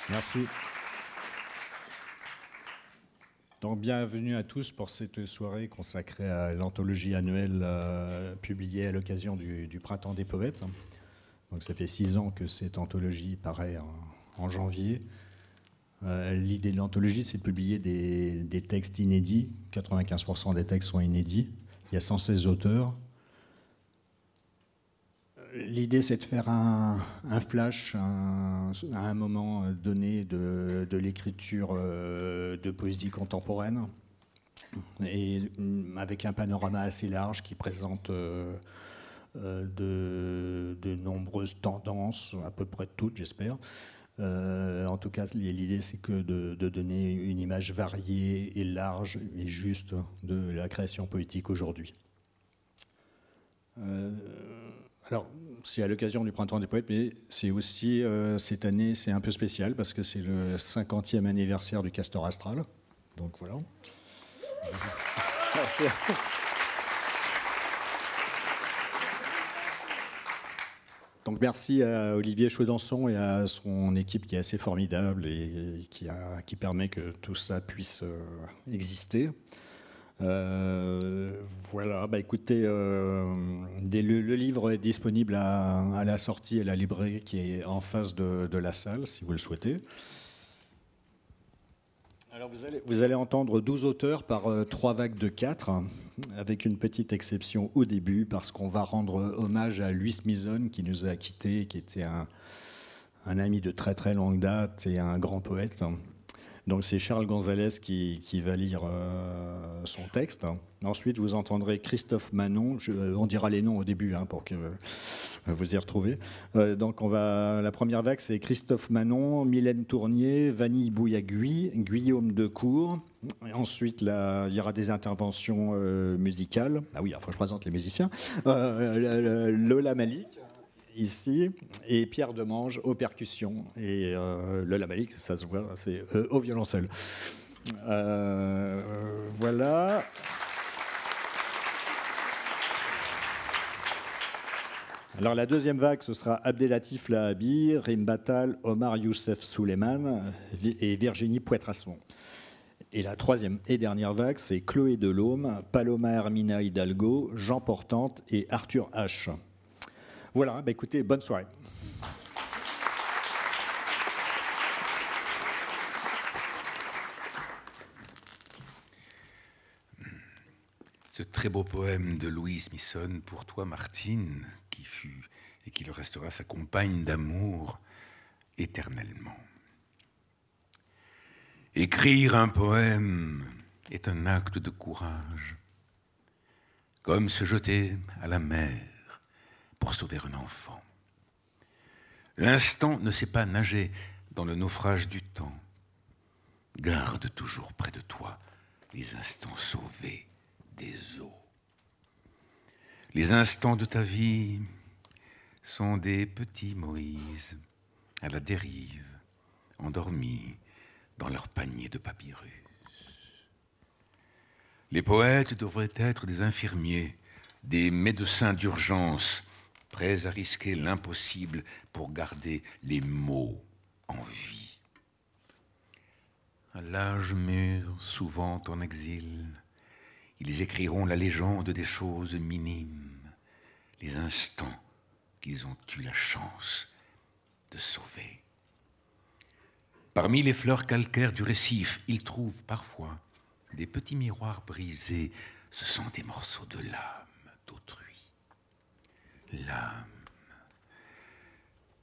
Merci. Donc, bienvenue à tous pour cette soirée consacrée à l'anthologie annuelle publiée à l'occasion du Printemps des Poètes. Donc, ça fait 6 ans que cette anthologie paraît en janvier. L'idée de l'anthologie, c'est de publier des textes inédits. 95% des textes sont inédits. Il y a 116 auteurs. L'idée, c'est de faire un flash à un moment donné de l'écriture de poésie contemporaine, et avec un panorama assez large qui présente de nombreuses tendances, à peu près toutes, j'espère. En tout cas, l'idée, c'est que de donner une image variée et large et juste de la création poétique aujourd'hui. Alors, c'est à l'occasion du Printemps des Poètes, mais c'est aussi, cette année, c'est un peu spécial parce que c'est le 50e anniversaire du Castor Astral. Donc voilà. Merci. Donc merci à Olivier Chaudenson et à son équipe qui est assez formidable et qui permet que tout ça puisse exister. Voilà, bah écoutez, le livre est disponible à la sortie à la librairie qui est en face de la salle, si vous le souhaitez. Alors vous allez entendre 12 auteurs par 3 vagues de 4, avec une petite exception au début, parce qu'on va rendre hommage à Luis Mizon, qui nous a quittés, qui était un ami de très très longue date et un grand poète. Donc c'est Charles Gonzalez qui va lire son texte. Ensuite, vous entendrez Christophe Manon. On dira les noms au début pour que vous y retrouvez. Donc la première vague, c'est Christophe Manon, Mylène Tournier, Vanille Bouillagui, Guillaume Decour. Et ensuite, il y aura des interventions musicales. Ah oui, il faut que je présente les musiciens. Lola Malik, ici, et Pierre Demange aux percussions, et Lola Malik, ça se voit, c'est au violoncelle. Voilà. Alors la deuxième vague, ce sera Abdelatif Lahabi, Rim Batal, Omar Youssef Souleyman et Virginie Poitrasson. Et la troisième et dernière vague, c'est Chloé Delhomme, Paloma Hermina Hidalgo, Jean Portante et Arthur H. Voilà, bah écoutez, bonne soirée. Ce très beau poème de Louise Mizon pour toi, Martine, qui fut et qui le restera sa compagne d'amour éternellement. Écrire un poème est un acte de courage, comme se jeter à la mer pour sauver un enfant. L'instant ne sait pas nager dans le naufrage du temps. Garde toujours près de toi les instants sauvés des eaux. Les instants de ta vie sont des petits Moïse à la dérive, endormis dans leur panier de papyrus. Les poètes devraient être des infirmiers, des médecins d'urgence, prêts à risquer l'impossible pour garder les mots en vie. À l'âge mûr, souvent en exil, ils écriront la légende des choses minimes, les instants qu'ils ont eu la chance de sauver. Parmi les fleurs calcaires du récif, ils trouvent parfois des petits miroirs brisés. Ce sont des morceaux de l'âme d'autrui. L'âme,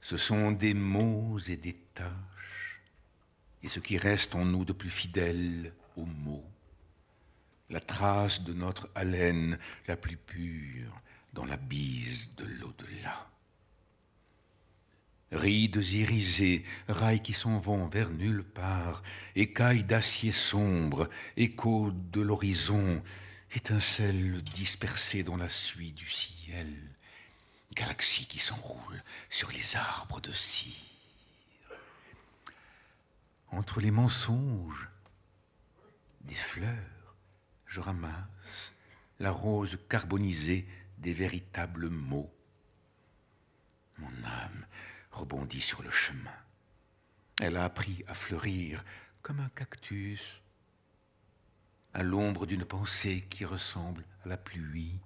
ce sont des mots et des tâches, et ce qui reste en nous de plus fidèle aux mots, la trace de notre haleine la plus pure dans la bise de l'au-delà. Rides irisées, rails qui s'en vont vers nulle part, écailles d'acier sombre, échos de l'horizon, étincelles dispersées dans la suie du ciel, galaxies qui s'enroulent sur les arbres de cire. Entre les mensonges, des fleurs, je ramasse la rose carbonisée des véritables mots. Mon âme rebondit sur le chemin. Elle a appris à fleurir comme un cactus, à l'ombre d'une pensée qui ressemble à la pluie,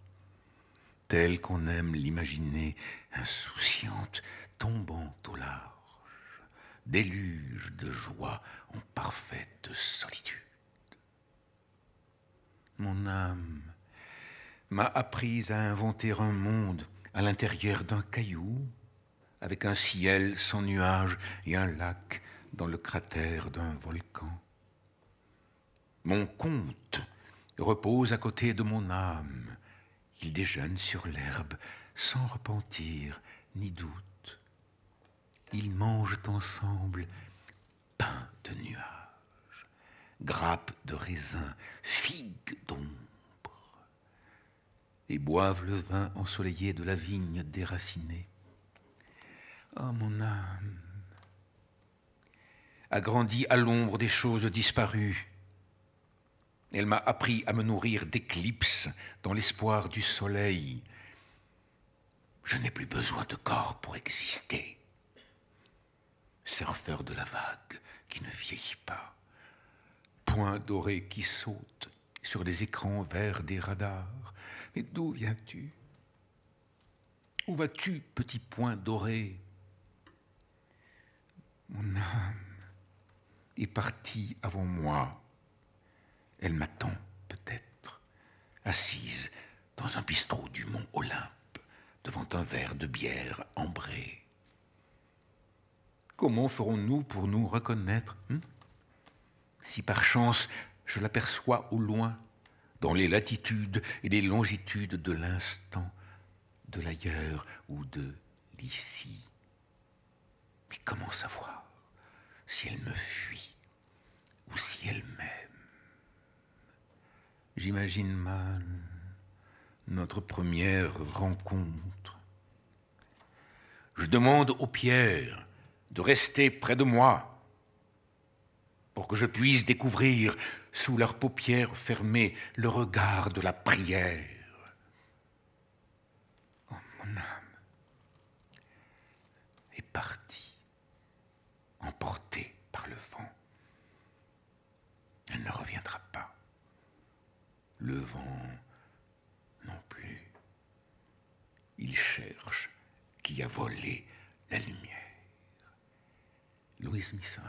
telle qu'on aime l'imaginer, insouciante, tombant au large, déluge de joie en parfaite solitude. Mon âme m'a appris à inventer un monde à l'intérieur d'un caillou, avec un ciel sans nuages et un lac dans le cratère d'un volcan. Mon conte repose à côté de mon âme. Ils déjeunent sur l'herbe sans repentir ni doute. Ils mangent ensemble pain de nuages, grappes de raisin, figues d'ombre, et boivent le vin ensoleillé de la vigne déracinée. Oh, mon âme a grandi à l'ombre des choses disparues. Elle m'a appris à me nourrir d'éclipses dans l'espoir du soleil. Je n'ai plus besoin de corps pour exister. Surfeur de la vague qui ne vieillit pas, point doré qui saute sur les écrans verts des radars. Mais d'où viens-tu? Où vas-tu, petit point doré? Mon âme est partie avant moi. Elle m'attend peut-être, assise dans un bistrot du mont Olympe, devant un verre de bière ambrée. Comment ferons-nous pour nous reconnaître, si par chance je l'aperçois au loin, dans les latitudes et les longitudes de l'instant, de l'ailleurs ou de l'ici? Mais comment savoir si elle me fuit ou si elle m'aime? J'imagine mal notre première rencontre. Je demande aux pierres de rester près de moi pour que je puisse découvrir sous leurs paupières fermées le regard de la prière. Oh, mon âme est partie, emportée par le vent. Elle ne reviendra pas. Le vent non plus. Il cherche qui a volé la lumière. Louise Misson.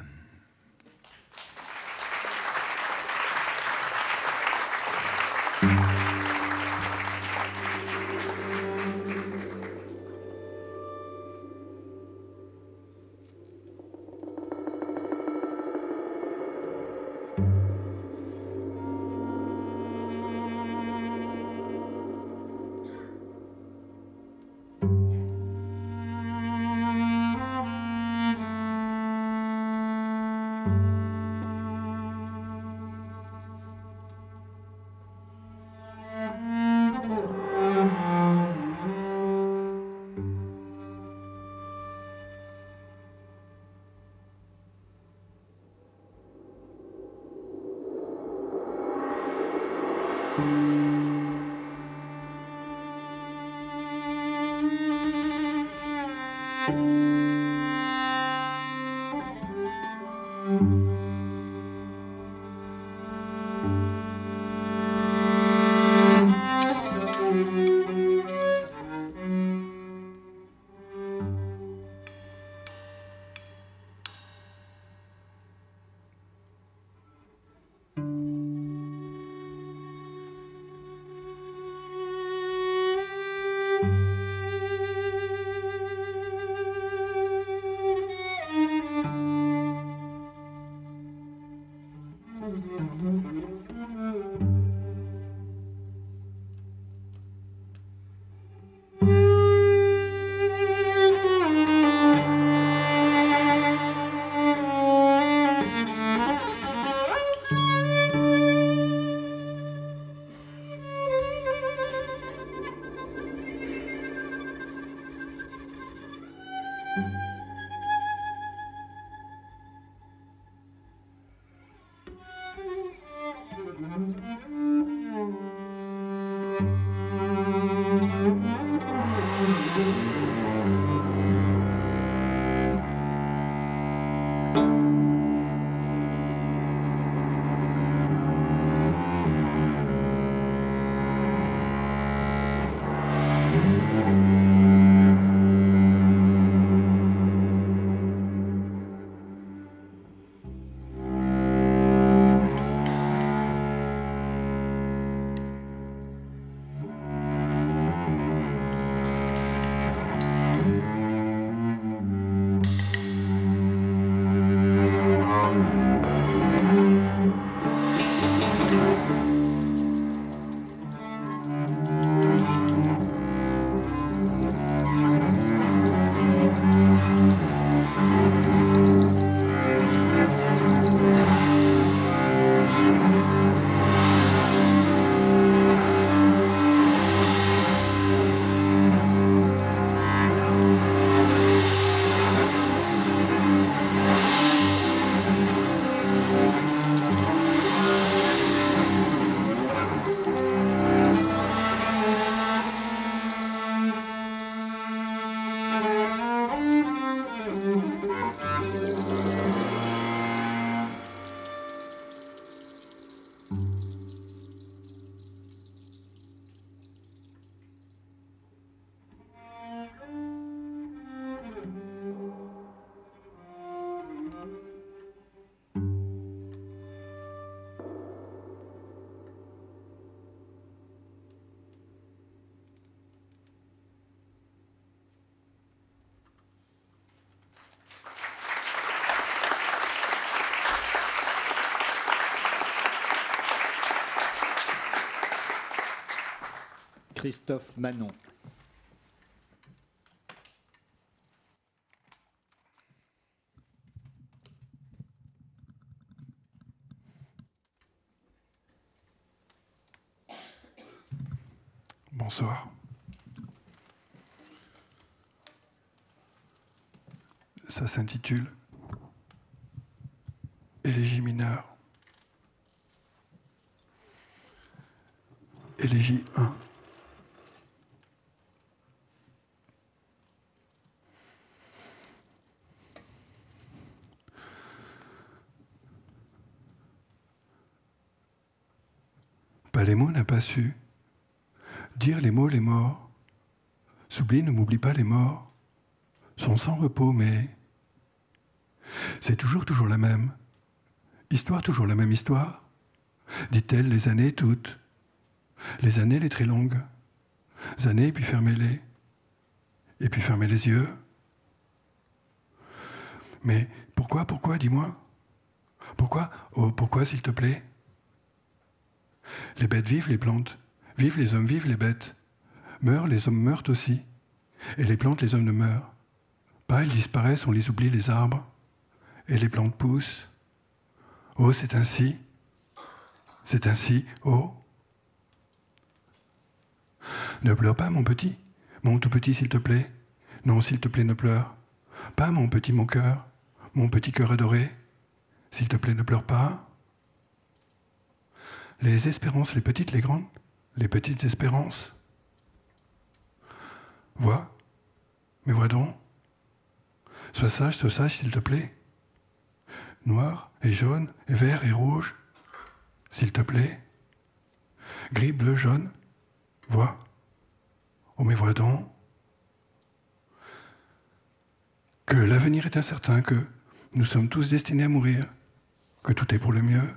Christophe Manon. Bonsoir. Ça s'intitule Élégie mineure. Élégie 1. Palémo n'a pas su dire les mots les morts. S'oublie, ne m'oublie pas les morts. Sont sans repos, mais c'est toujours la même. Histoire, toujours la même histoire. Dit-elle, les années toutes. Les années, les très longues. Années, puis fermez-les. Et puis fermez les yeux. Mais pourquoi, dis-moi? Pourquoi? Oh, pourquoi, s'il te plaît? Les bêtes vivent, les plantes. Vivent les hommes, vivent les bêtes. Meurent, les hommes meurent aussi. Et les plantes, les hommes ne meurent pas, ils disparaissent, on les oublie, les arbres. Et les plantes poussent. Oh, c'est ainsi. C'est ainsi, oh. Ne pleure pas, mon petit. Mon tout petit, s'il te plaît. Non, s'il te plaît, ne pleure. Pas, mon petit, mon petit cœur adoré. S'il te plaît, ne pleure pas. Les espérances, les petites, les grandes. Les petites espérances. Vois, mais vois donc. Sois sage, s'il te plaît. Noir et jaune et vert et rouge, s'il te plaît. Gris, bleu, jaune, vois. Oh, mais vois donc. Que l'avenir est incertain, que nous sommes tous destinés à mourir, que tout est pour le mieux.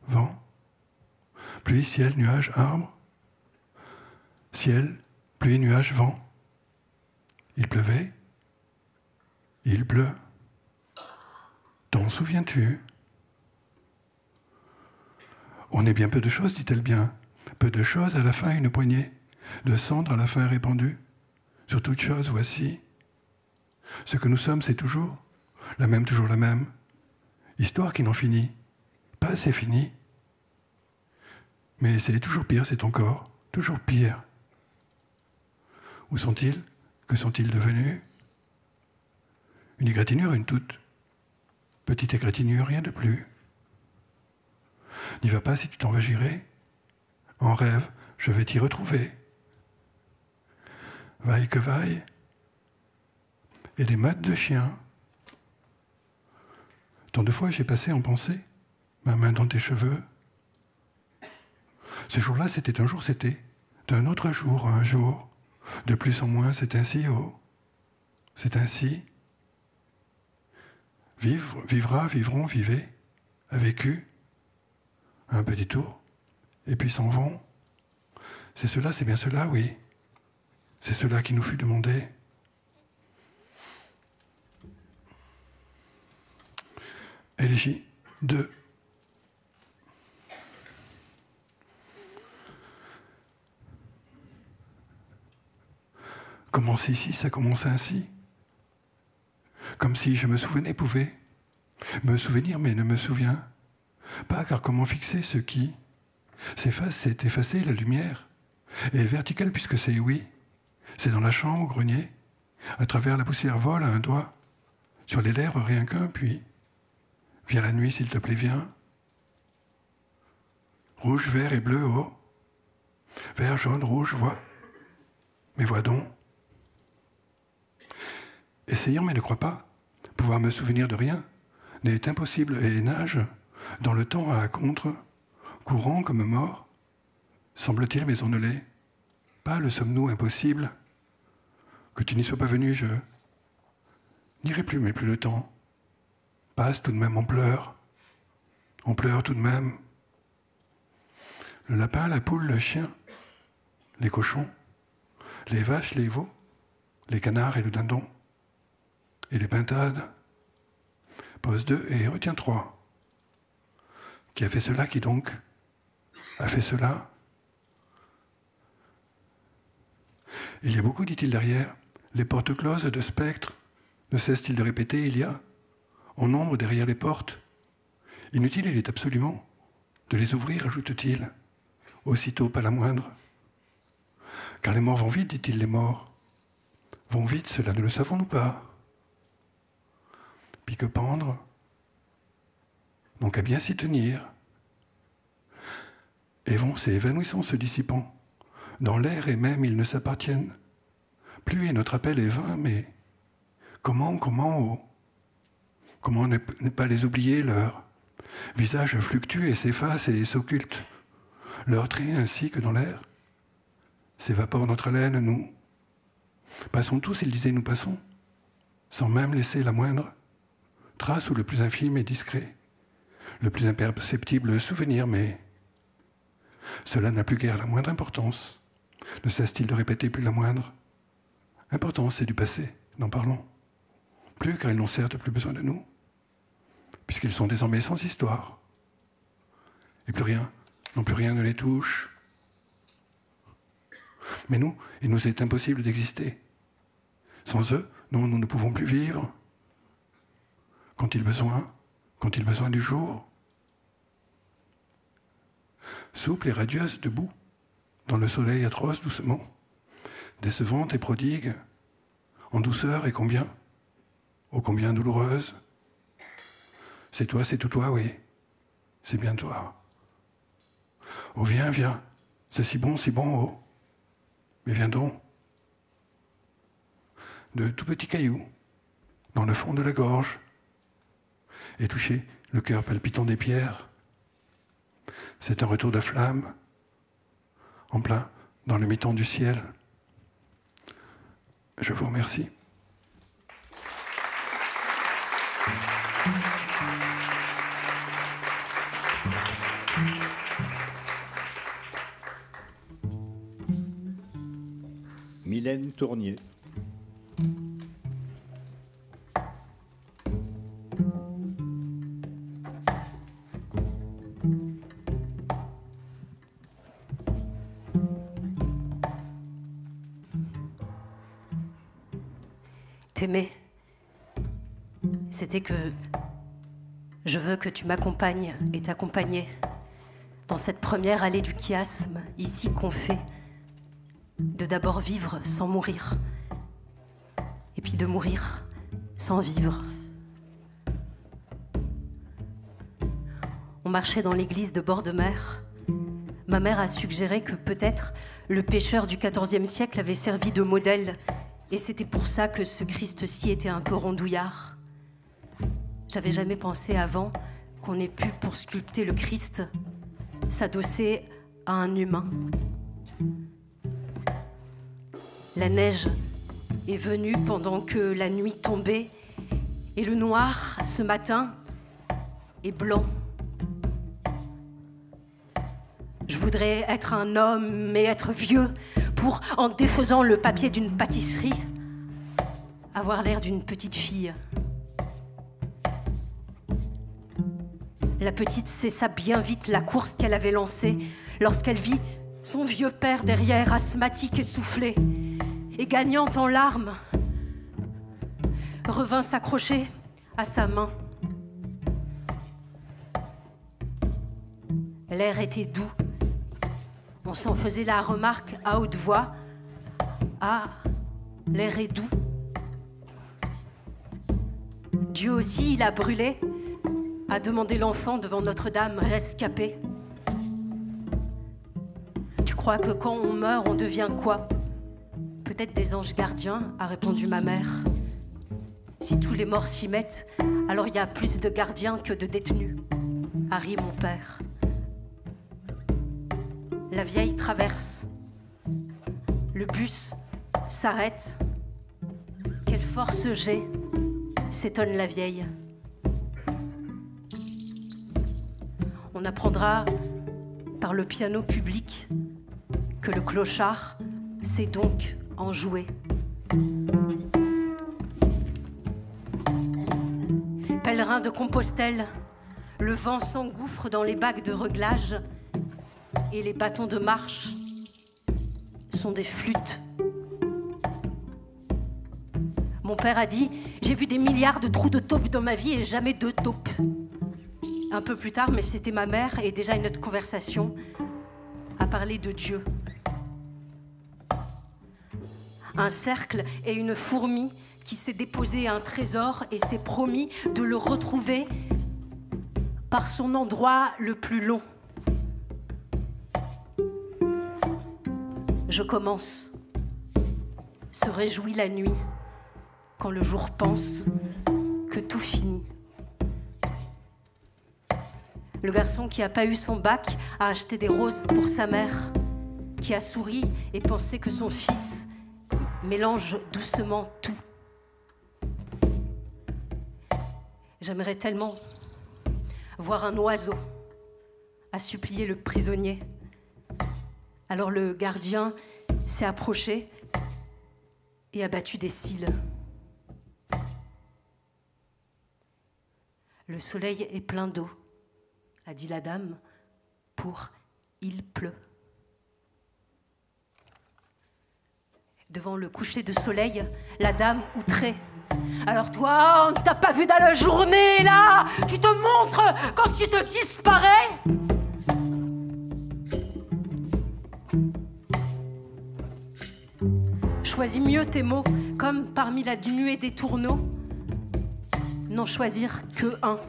Vent, pluie, ciel, nuage, arbre. Ciel, pluie, nuage, vent. Il pleuvait. Il pleut. T'en souviens-tu? On est bien peu de choses, dit-elle bien. Peu de choses, à la fin une poignée. De cendres à la fin répandue. Sur toute chose, voici. Ce que nous sommes, c'est toujours la même. Histoire qui n'en finit. Pas assez finie. Mais c'est toujours pire, c'est encore. Toujours pire. Où sont-ils? Que sont-ils devenus? Une égratignure, une toute petite égratignure, rien de plus. N'y va pas si tu t'en vas, j'irai. En rêve, je vais t'y retrouver. Vaille que vaille. Et des mattes de chien. Tant de fois j'ai passé en pensée, ma main dans tes cheveux. Ce jour-là, c'était un jour, c'était d'un autre jour, un jour. De plus en moins, c'est ainsi, oh. C'est ainsi. Vivre, vivra, vivront, vivez, a vécu. Un petit tour, et puis s'en vont. C'est cela, c'est bien cela, oui. C'est cela qui nous fut demandé. Élégie 2. Commencer ici, ça commence ainsi. Comme si je me souvenais, pouvais me souvenir, mais ne me souviens pas, car comment fixer ce qui s'efface, c'est effacer la lumière. Et verticale, puisque c'est oui. C'est dans la chambre, au grenier. À travers la poussière vole un doigt. Sur les lèvres, rien qu'un, puis viens la nuit, s'il te plaît, viens. Rouge, vert et bleu, oh. Vert, jaune, rouge, vois. Mais vois donc. Essayant, mais ne crois pas. Pouvoir me souvenir de rien n'est impossible et nage dans le temps à contre, courant comme mort. Semble-t-il, mais on ne l'est pas, le sommes-nous impossible. Que tu n'y sois pas venu, je n'irai plus, mais plus le temps passe tout de même, on pleure tout de même. Le lapin, la poule, le chien, les cochons, les vaches, les veaux, les canards et le dindon, et les pintades. Pose 2 et retiens 3. Qui a fait cela, qui donc a fait cela? Il y a beaucoup, dit-il derrière, les portes closes de spectres. Ne cesse-t-il de répéter, il y a, en nombre derrière les portes. Inutile il est absolument de les ouvrir, ajoute-t-il, aussitôt pas la moindre. Car les morts vont vite, dit-il, les morts. Vont vite, cela ne le savons-nous pas. Puis que pendre, donc à bien s'y tenir. Et vont s'évanouissant, se dissipant. Dans l'air et même ils ne s'appartiennent. Plus et notre appel est vain, mais comment, oh, comment ne pas les oublier, leurs visages fluctuent et s'effacent et s'occultent. Leurs traits ainsi que dans l'air s'évapore notre haleine, nous. Passons tous, il disait, nous passons, sans même laisser la moindre trace ou le plus infime et discret, le plus imperceptible souvenir, mais cela n'a plus guère la moindre importance. Ne cesse-t-il de répéter plus la moindre importance, c'est du passé, n'en parlons plus, car ils n'ont certes plus besoin de nous, puisqu'ils sont désormais sans histoire. Et plus rien, non plus rien ne les touche. Mais nous, il nous est impossible d'exister. Sans eux, nous ne pouvons plus vivre. Qu'ont-ils besoin du jour? Souple et radieuse debout, dans le soleil atroce doucement, décevante et prodigue, en douceur et combien, ô combien douloureuse. C'est toi, c'est tout toi, oui, c'est bien toi. Oh viens, viens, c'est si bon, oh, mais viens donc. De tout petits cailloux, dans le fond de la gorge, et toucher le cœur palpitant des pierres. C'est un retour de flamme, en plein dans le mi-temps du ciel. Je vous remercie. Mylène Tournier. T'aimer, c'était que je veux que tu m'accompagnes et t'accompagner dans cette première allée du chiasme, ici qu'on fait, de d'abord vivre sans mourir, et puis de mourir sans vivre. On marchait dans l'église de bord de mer. Ma mère a suggéré que peut-être le pêcheur du XIVe siècle avait servi de modèle. Et c'était pour ça que ce Christ-ci était un peu rondouillard. J'avais jamais pensé avant qu'on ait pu, pour sculpter le Christ, s'adosser à un humain. La neige est venue pendant que la nuit tombait, et le noir, ce matin, est blanc. Je voudrais être un homme, mais être vieux, pour, en défaisant le papier d'une pâtisserie, avoir l'air d'une petite fille. La petite cessa bien vite la course qu'elle avait lancée lorsqu'elle vit son vieux père derrière, asthmatique, essoufflé, et gagnant en larmes, revint s'accrocher à sa main. L'air était doux. On s'en faisait la remarque à haute voix. Ah, l'air est doux. Dieu aussi, il a brûlé, a demandé l'enfant devant Notre-Dame rescapée. Tu crois que quand on meurt, on devient quoi? Peut-être des anges gardiens, a répondu ma mère. Si tous les morts s'y mettent, alors il y a plus de gardiens que de détenus, a ri mon père. La vieille traverse. Le bus s'arrête. Quelle force j'ai, s'étonne la vieille. On apprendra par le piano public que le clochard sait donc en jouer. Pèlerin de Compostelle, le vent s'engouffre dans les bacs de réglage et les bâtons de marche sont des flûtes Mon père a dit « J'ai vu des milliards de trous de taupe dans ma vie et jamais de taupe. » Un peu plus tard, mais c'était ma mère, et déjà une autre conversation, a parlé de Dieu. Un cercle et une fourmi qui s'est déposé un trésor et s'est promis de le retrouver par son endroit le plus long. Je commence, se réjouit la nuit, quand le jour pense que tout finit. Le garçon qui n'a pas eu son bac a acheté des roses pour sa mère, qui a souri et pensé que son fils mélange doucement tout. J'aimerais tellement voir un oiseau, a supplié le prisonnier. Alors le gardien s'est approché et a battu des cils. Le soleil est plein d'eau, a dit la dame, pour il pleut. Devant le coucher de soleil, la dame outrée. Alors toi, on ne t'a pas vu dans la journée, là. Tu te montres quand tu te disparais. Choisis mieux tes mots, comme parmi la nuée des tourneaux. N'en choisir que un.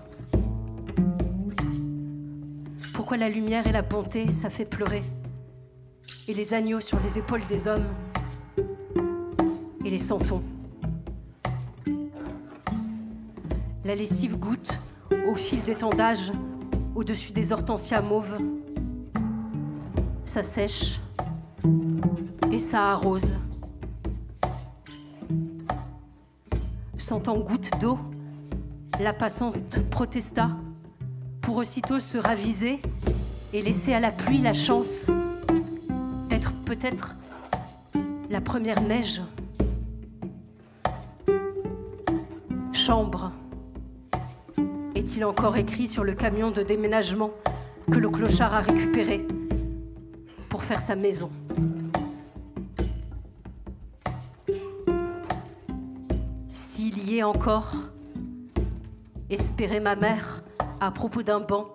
Pourquoi la lumière et la bonté, ça fait pleurer? Et les agneaux sur les épaules des hommes, et les santons. La lessive goutte au fil des tendages, au-dessus des hortensias mauves. Ça sèche et ça arrose. Sentant goutte d'eau, la passante protesta pour aussitôt se raviser et laisser à la pluie la chance d'être peut-être la première neige. Chambre, est-il encore écrit sur le camion de déménagement que le clochard a récupéré pour faire sa maison. S'il y est encore, espérait ma mère à propos d'un banc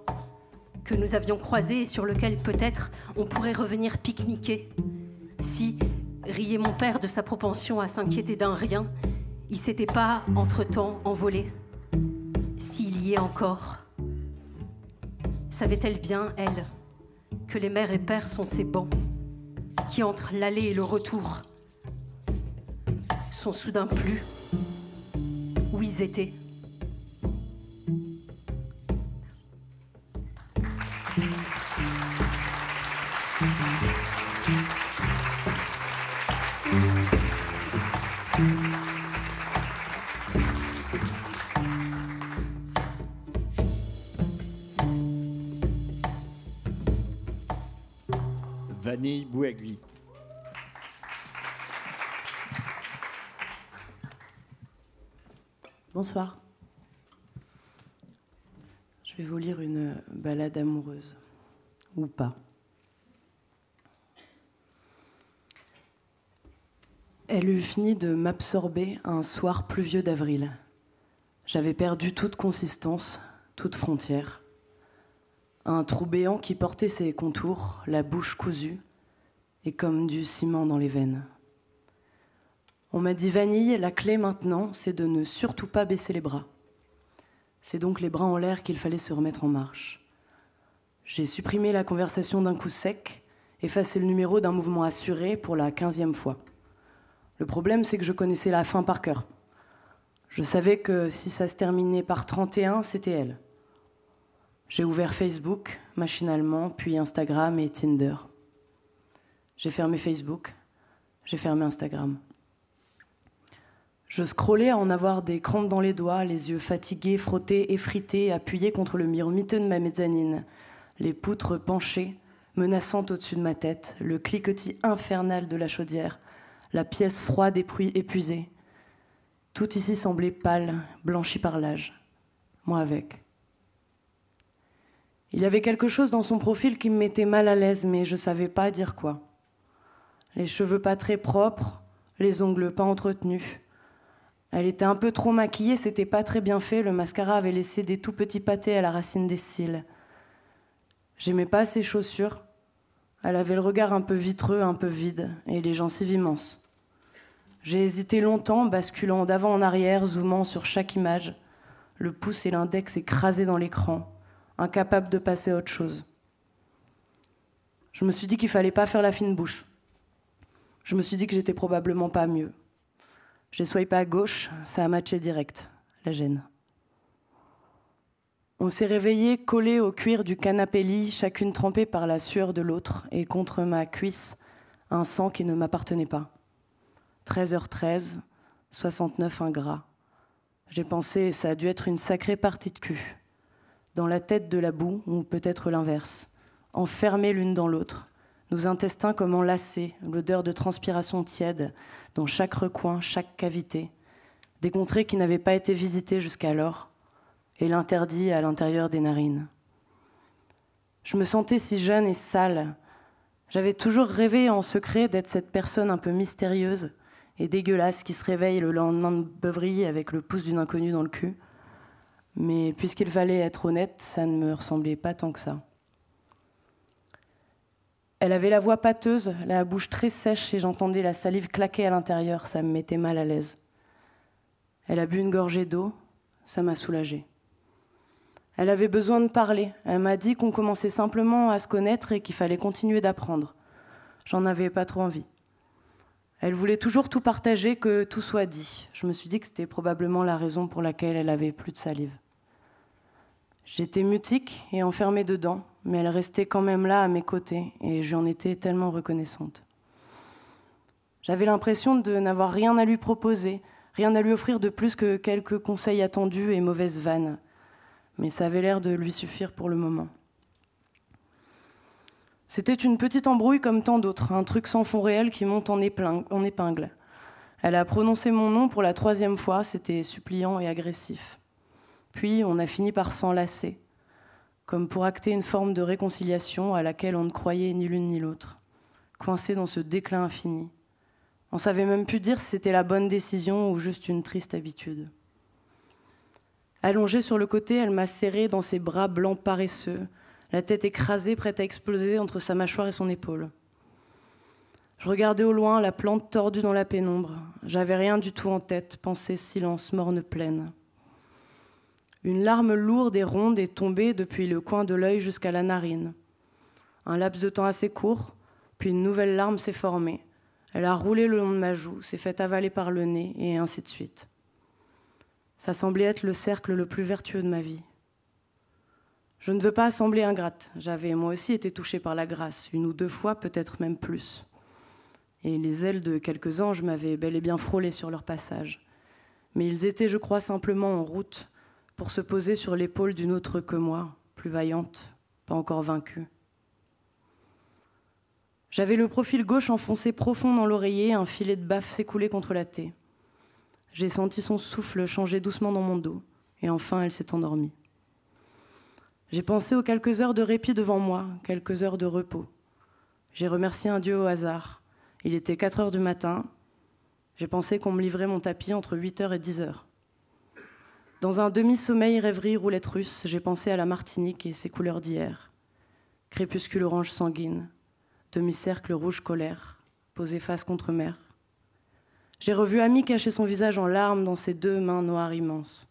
que nous avions croisé et sur lequel peut-être on pourrait revenir pique-niquer. Si, riait mon père de sa propension à s'inquiéter d'un rien, il s'était pas entre-temps envolé. S'il y est encore, savait-elle bien, elle, que les mères et pères sont ces bancs qui, entre l'aller et le retour, sont soudain plus où ils étaient. Vanille Bouagui. Bonsoir. Je vais vous lire une ballade amoureuse. Ou pas. Elle eut fini de m'absorber un soir pluvieux d'avril. J'avais perdu toute consistance, toute frontière. Un trou béant qui portait ses contours, la bouche cousue, et comme du ciment dans les veines. On m'a dit, Vanille, la clé maintenant, c'est de ne surtout pas baisser les bras. C'est donc les bras en l'air qu'il fallait se remettre en marche. J'ai supprimé la conversation d'un coup sec, effacé le numéro d'un mouvement assuré pour la 15e fois. Le problème, c'est que je connaissais la fin par cœur. Je savais que si ça se terminait par 31, c'était elle. J'ai ouvert Facebook, machinalement, puis Instagram et Tinder. J'ai fermé Facebook, j'ai fermé Instagram. Je scrollais à en avoir des crampes dans les doigts, les yeux fatigués, frottés, effrités, appuyés contre le mur miteux de ma mezzanine, les poutres penchées, menaçantes au-dessus de ma tête, le cliquetis infernal de la chaudière, la pièce froide et épuisée. Tout ici semblait pâle, blanchi par l'âge. Moi avec. Il y avait quelque chose dans son profil qui me mettait mal à l'aise, mais je ne savais pas dire quoi. Les cheveux pas très propres, les ongles pas entretenus, Elle était un peu trop maquillée, c'était pas très bien fait, le mascara avait laissé des tout petits pâtés à la racine des cils. J'aimais pas ses chaussures. Elle avait le regard un peu vitreux, un peu vide, et les gencives immenses. J'ai hésité longtemps, basculant d'avant en arrière, zoomant sur chaque image, le pouce et l'index écrasés dans l'écran, incapable de passer à autre chose. Je me suis dit qu'il fallait pas faire la fine bouche. Je me suis dit que j'étais probablement pas mieux. J'ai swipé à gauche, ça a matché direct, la gêne. On s'est réveillés collés au cuir du canapé-lit, chacune trempée par la sueur de l'autre, et contre ma cuisse, un sang qui ne m'appartenait pas. 13h13, 69 un gras. J'ai pensé, ça a dû être une sacrée partie de cul. Dans la tête de la boue, ou peut-être l'inverse, enfermées l'une dans l'autre, nos intestins comme enlacés, l'odeur de transpiration tiède, dans chaque recoin, chaque cavité, des contrées qui n'avaient pas été visitées jusqu'alors, et l'interdit à l'intérieur des narines. Je me sentais si jeune et sale. J'avais toujours rêvé en secret d'être cette personne un peu mystérieuse et dégueulasse qui se réveille le lendemain de beuverie avec le pouce d'une inconnue dans le cul. Mais puisqu'il fallait être honnête, ça ne me ressemblait pas tant que ça. Elle avait la voix pâteuse, la bouche très sèche et j'entendais la salive claquer à l'intérieur, ça me mettait mal à l'aise. Elle a bu une gorgée d'eau, ça m'a soulagée. Elle avait besoin de parler, elle m'a dit qu'on commençait simplement à se connaître et qu'il fallait continuer d'apprendre. J'en avais pas trop envie. Elle voulait toujours tout partager, que tout soit dit. Je me suis dit que c'était probablement la raison pour laquelle elle avait plus de salive. J'étais mutique et enfermée dedans, mais elle restait quand même là à mes côtés et j'en étais tellement reconnaissante. J'avais l'impression de n'avoir rien à lui proposer, rien à lui offrir de plus que quelques conseils attendus et mauvaises vannes. Mais ça avait l'air de lui suffire pour le moment. C'était une petite embrouille comme tant d'autres, un truc sans fond réel qui monte en épingle. Elle a prononcé mon nom pour la 3e fois, c'était suppliant et agressif. Puis on a fini par s'enlacer, comme pour acter une forme de réconciliation à laquelle on ne croyait ni l'une ni l'autre, coincés dans ce déclin infini. On savait même plus dire si c'était la bonne décision ou juste une triste habitude. Allongée sur le côté, elle m'a serrée dans ses bras blancs paresseux, la tête écrasée, prête à exploser entre sa mâchoire et son épaule. Je regardais au loin la plante tordue dans la pénombre. J'avais rien du tout en tête, pensée, silence, morne pleine. Une larme lourde et ronde est tombée depuis le coin de l'œil jusqu'à la narine. Un laps de temps assez court, puis une nouvelle larme s'est formée. Elle a roulé le long de ma joue, s'est fait avaler par le nez, et ainsi de suite. Ça semblait être le cercle le plus vertueux de ma vie. Je ne veux pas sembler ingrate. J'avais moi aussi été touchée par la grâce, 1 ou 2 fois, peut-être même plus. Et les ailes de quelques anges m'avaient bel et bien frôlé sur leur passage. Mais ils étaient, je crois, simplement en route pour se poser sur l'épaule d'une autre que moi, plus vaillante, pas encore vaincue. J'avais le profil gauche enfoncé profond dans l'oreiller, un filet de baffe s'écouler contre la taie. J'ai senti son souffle changer doucement dans mon dos, et enfin elle s'est endormie. J'ai pensé aux quelques heures de répit devant moi, quelques heures de repos. J'ai remercié un Dieu au hasard. Il était 4h du matin. J'ai pensé qu'on me livrait mon tapis entre 8h et 10h. Dans un demi-sommeil rêverie roulette russe, j'ai pensé à la Martinique et ses couleurs d'hier. Crépuscule orange sanguine, demi-cercle rouge colère, posé face contre mer. J'ai revu Ami cacher son visage en larmes dans ses 2 mains noires immenses.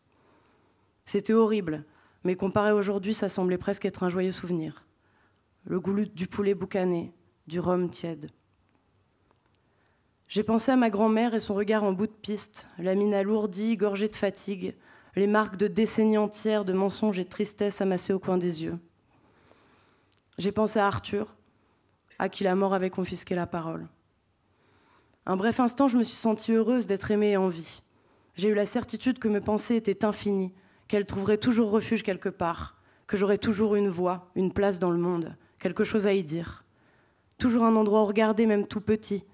C'était horrible. Mais comparé aujourd'hui, ça semblait presque être un joyeux souvenir. Le goût du poulet boucané, du rhum tiède. J'ai pensé à ma grand-mère et son regard en bout de piste, la mine alourdie, gorgée de fatigue, les marques de décennies entières de mensonges et de tristesse amassées au coin des yeux. J'ai pensé à Arthur, à qui la mort avait confisqué la parole. Un bref instant, je me suis sentie heureuse d'être aimée et en vie. J'ai eu la certitude que mes pensées étaient infinies, qu'elle trouverait toujours refuge quelque part, que j'aurais toujours une voix, une place dans le monde, quelque chose à y dire. Toujours un endroit où regarder, même tout petit.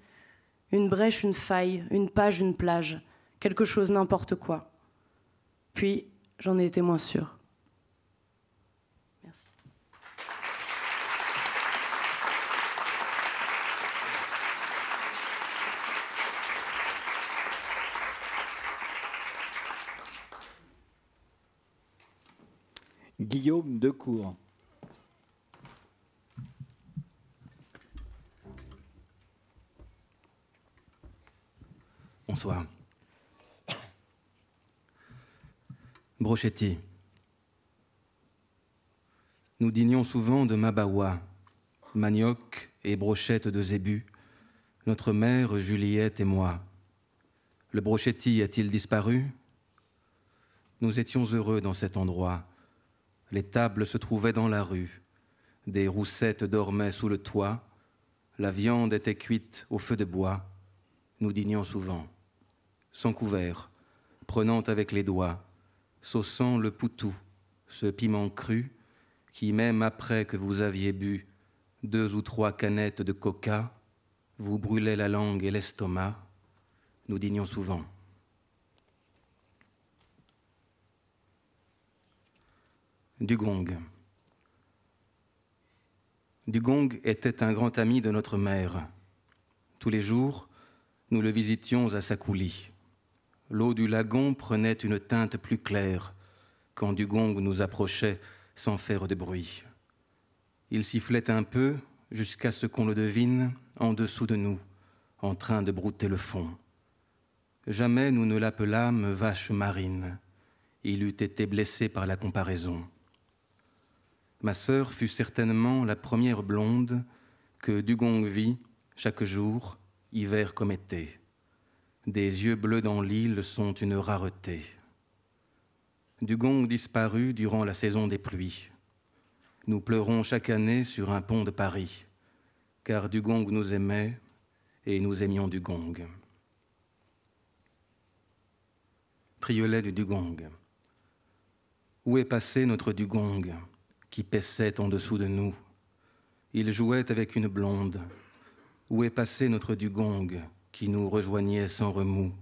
Une brèche, une faille, une page, une plage. Quelque chose, n'importe quoi. Puis, j'en ai été moins sûre. Merci. Guillaume Decour. Bonsoir. Brochetti. Nous dînions souvent de mabawa, manioc et brochettes de zébu, notre mère, Juliette et moi. Le brochetti a-t-il disparu? Nous étions heureux dans cet endroit. Les tables se trouvaient dans la rue. Des roussettes dormaient sous le toit. La viande était cuite au feu de bois. Nous dînions souvent. Sans couvert, prenant avec les doigts, saussant le poutou, ce piment cru, qui, même après que vous aviez bu 2 ou 3 canettes de coca, vous brûlait la langue et l'estomac. Nous dînions souvent. Dugong. Dugong était un grand ami de notre mère. Tous les jours, nous le visitions à sa coulie. L'eau du lagon prenait une teinte plus claire quand Dugong nous approchait sans faire de bruit. Il sifflait un peu jusqu'à ce qu'on le devine en dessous de nous, en train de brouter le fond. Jamais nous ne l'appelâmes vache marine. Il eût été blessé par la comparaison. Ma sœur fut certainement la première blonde que Dugong vit chaque jour, hiver comme été. Des yeux bleus dans l'île sont une rareté. Dugong disparut durant la saison des pluies. Nous pleurons chaque année sur un pont de Paris, car Dugong nous aimait et nous aimions Dugong. Triolet du Dugong. Où est passé notre Dugong, qui paissait en dessous de nous? Il jouait avec une blonde. Où est passé notre Dugong, qui nous rejoignait sans remous?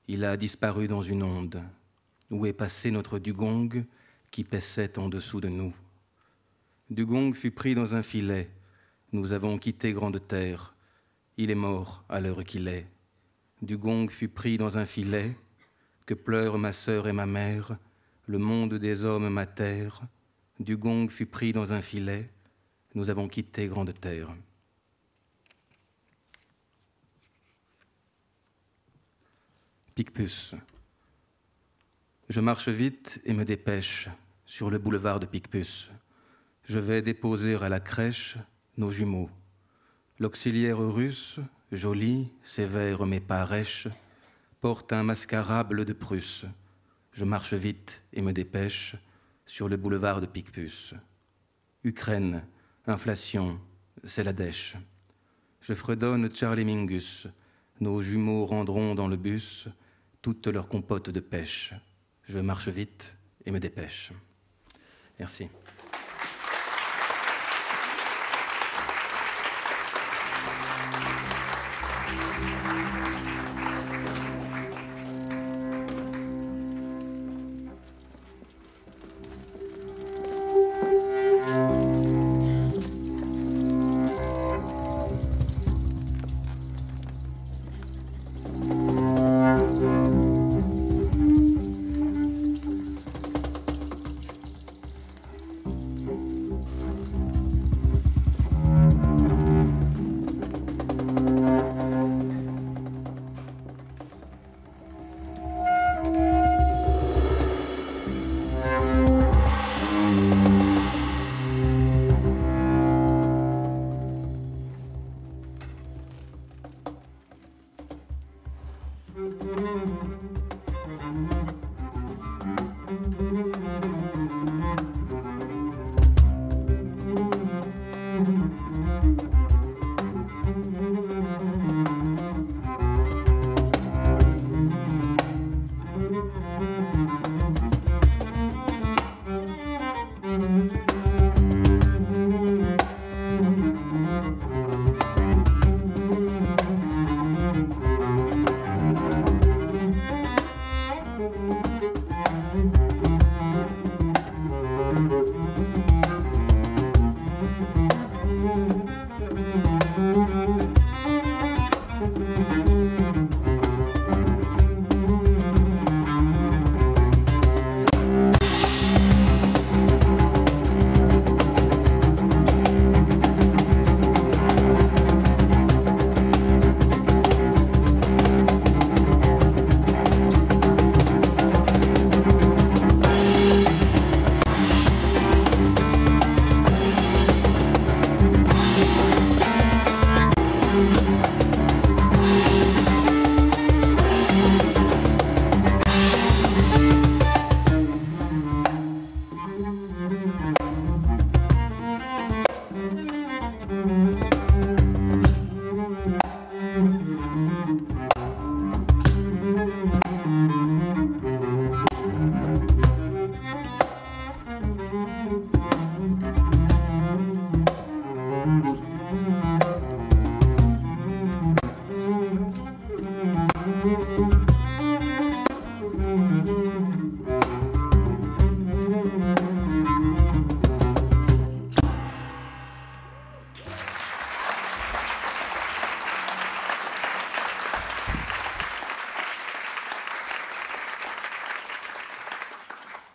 Il a disparu dans une onde. Où est passé notre Dugong, qui paissait en dessous de nous? Dugong fut pris dans un filet. Nous avons quitté Grande Terre. Il est mort à l'heure qu'il est. Dugong fut pris dans un filet. Que pleurent ma sœur et ma mère. Le monde des hommes ma terre. Dugong fut pris dans un filet. Nous avons quitté Grande Terre. Picpus. Je marche vite et me dépêche sur le boulevard de Picpus. Je vais déposer à la crèche nos jumeaux. L'auxiliaire russe, joli, sévère mais pas rêche, porte un mascara bleu de Prusse. Je marche vite et me dépêche sur le boulevard de Picpus. Ukraine, inflation, c'est la dèche. Je fredonne Charlie Mingus. Nos jumeaux rendront dans le bus toutes leurs compotes de pêche. Je marche vite et me dépêche. Merci.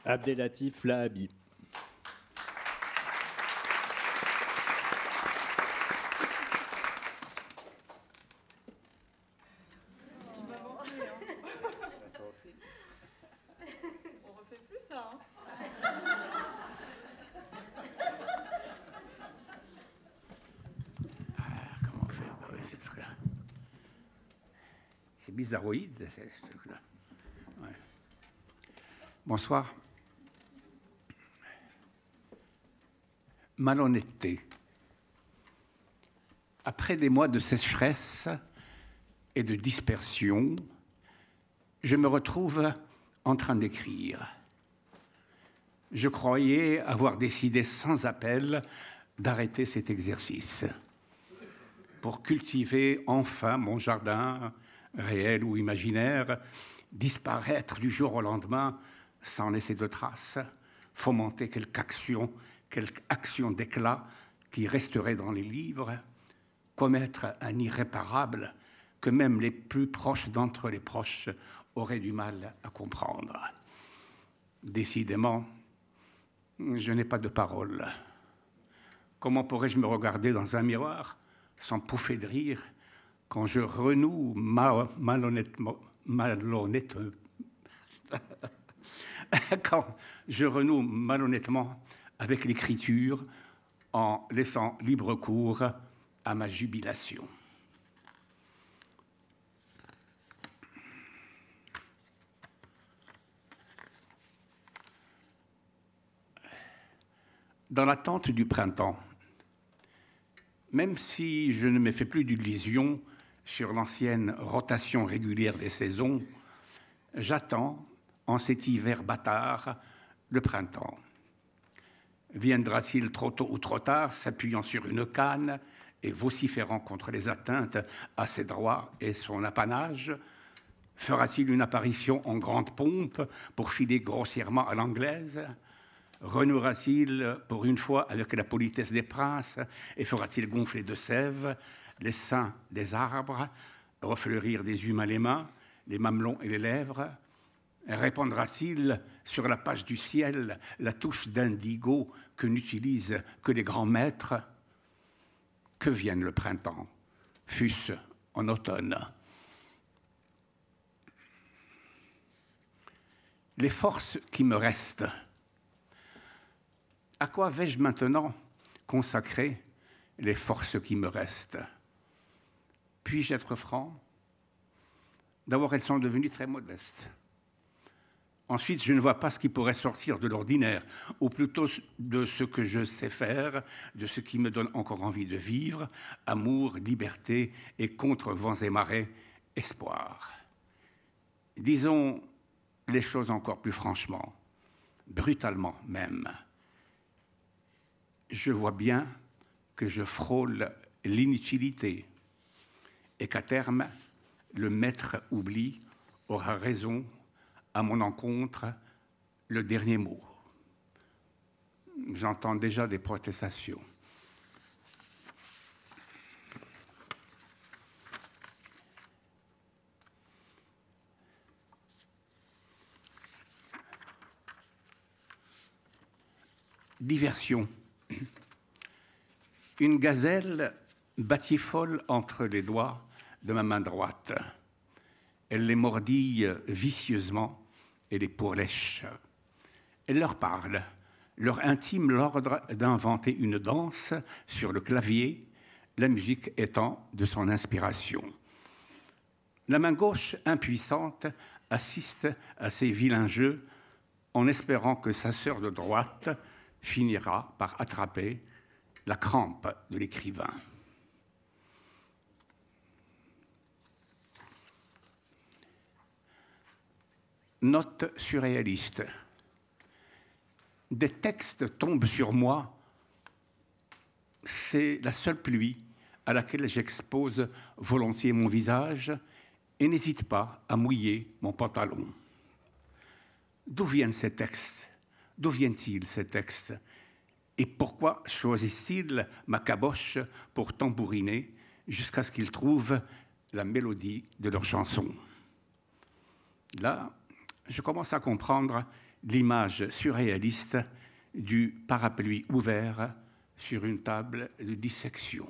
Abdelatif Lahabi. On refait plus ça, hein. Comment faire ces trucs-là? C'est bizarroïde, ces trucs-là. Ouais. Bonsoir. Malhonnêteté. Après des mois de sécheresse et de dispersion, je me retrouve en train d'écrire. Je croyais avoir décidé sans appel d'arrêter cet exercice pour cultiver enfin mon jardin, réel ou imaginaire, disparaître du jour au lendemain sans laisser de traces, fomenter quelque action d'éclat qui resterait dans les livres, commettre un irréparable que même les plus proches d'entre les proches auraient du mal à comprendre. Décidément, je n'ai pas de parole. Comment pourrais-je me regarder dans un miroir sans pouffer de rire quand je renoue malhonnêtement quand je renoue malhonnêtement avec l'écriture en laissant libre cours à ma jubilation. Dans l'attente du printemps, même si je ne me fais plus d'illusions sur l'ancienne rotation régulière des saisons, j'attends, en cet hiver bâtard, le printemps. Viendra-t-il trop tôt ou trop tard, s'appuyant sur une canne et vociférant contre les atteintes à ses droits et son apanage? Fera-t-il une apparition en grande pompe pour filer grossièrement à l'anglaise? Renouera-t-il pour une fois avec la politesse des princes et fera-t-il gonfler de sève les seins des arbres, refleurir des humains les mains, les mamelons et les lèvres? Répandra-t-il sur la page du ciel la touche d'indigo que n'utilisent que les grands maîtres? Que vienne le printemps, fût-ce en automne. Les forces qui me restent. À quoi vais-je maintenant consacrer les forces qui me restent? Puis-je être franc? D'abord, elles sont devenues très modestes. Ensuite, je ne vois pas ce qui pourrait sortir de l'ordinaire, ou plutôt de ce que je sais faire, de ce qui me donne encore envie de vivre, amour, liberté et contre vents et marées, espoir. Disons les choses encore plus franchement, brutalement même. Je vois bien que je frôle l'inutilité et qu'à terme, le maître oubli aura raison à mon encontre le dernier mot. J'entends déjà des protestations. Diversion. Une gazelle batifole entre les doigts de ma main droite. Elle les mordille vicieusement et les pourlèche. Elle leur parle, leur intime l'ordre d'inventer une danse sur le clavier, la musique étant de son inspiration. La main gauche, impuissante, assiste à ces vilains jeux en espérant que sa sœur de droite finira par attraper la crampe de l'écrivain. Note surréaliste. Des textes tombent sur moi. C'est la seule pluie à laquelle j'expose volontiers mon visage et n'hésite pas à mouiller mon pantalon. D'où viennent ces textes? D'où viennent-ils, ces textes? Et pourquoi choisissent-ils ma caboche pour tambouriner jusqu'à ce qu'ils trouvent la mélodie de leur chanson? Là, je commence à comprendre l'image surréaliste du parapluie ouvert sur une table de dissection.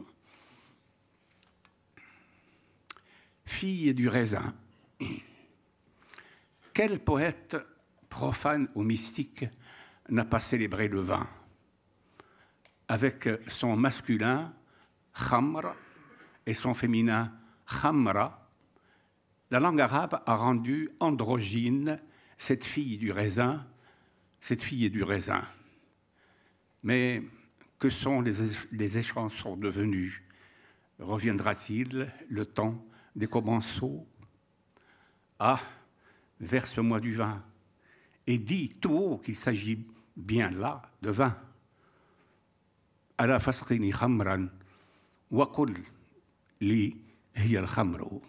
Fille du raisin. Quel poète profane ou mystique n'a pas célébré le vin? Avec son masculin, khamr, et son féminin, khamra, la langue arabe a rendu androgyne cette fille du raisin, cette fille du raisin. Mais que sont les échansons devenus? Reviendra-t-il le temps des commensaux? Ah, verse-moi du vin, et dis tout haut qu'il s'agit bien là de vin. Ala fasqini khamran, wa qul li hiya al-khamru.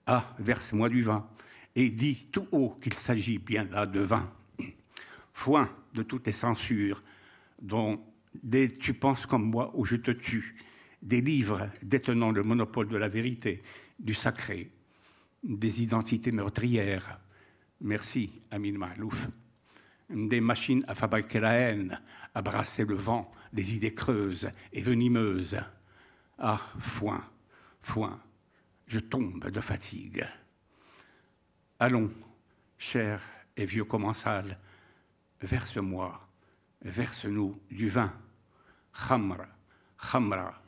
Ah, verse-moi du vin, et dis tout haut qu'il s'agit bien là de vin. Foin de toutes les censures, dont des tu penses comme moi ou je te tue, des livres détenant le monopole de la vérité, du sacré, des identités meurtrières. Merci, Amin Mahlouf. Des machines à fabriquer la haine, à brasser le vent, des idées creuses et venimeuses. Ah, foin, foin, je tombe de fatigue. Allons, cher et vieux commensal, verse-moi, verse-nous du vin. Khamra, khamra,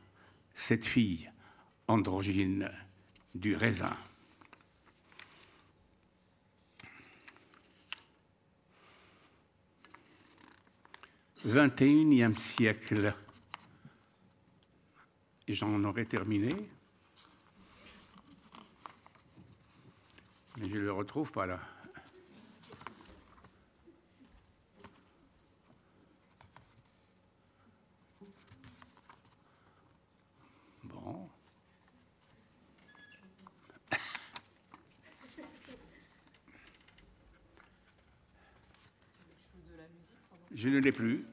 cette fille androgyne du raisin. 21e siècle. Et j'en aurais terminé. Mais je ne le retrouve pas là. Bon. Je ne l'ai plus.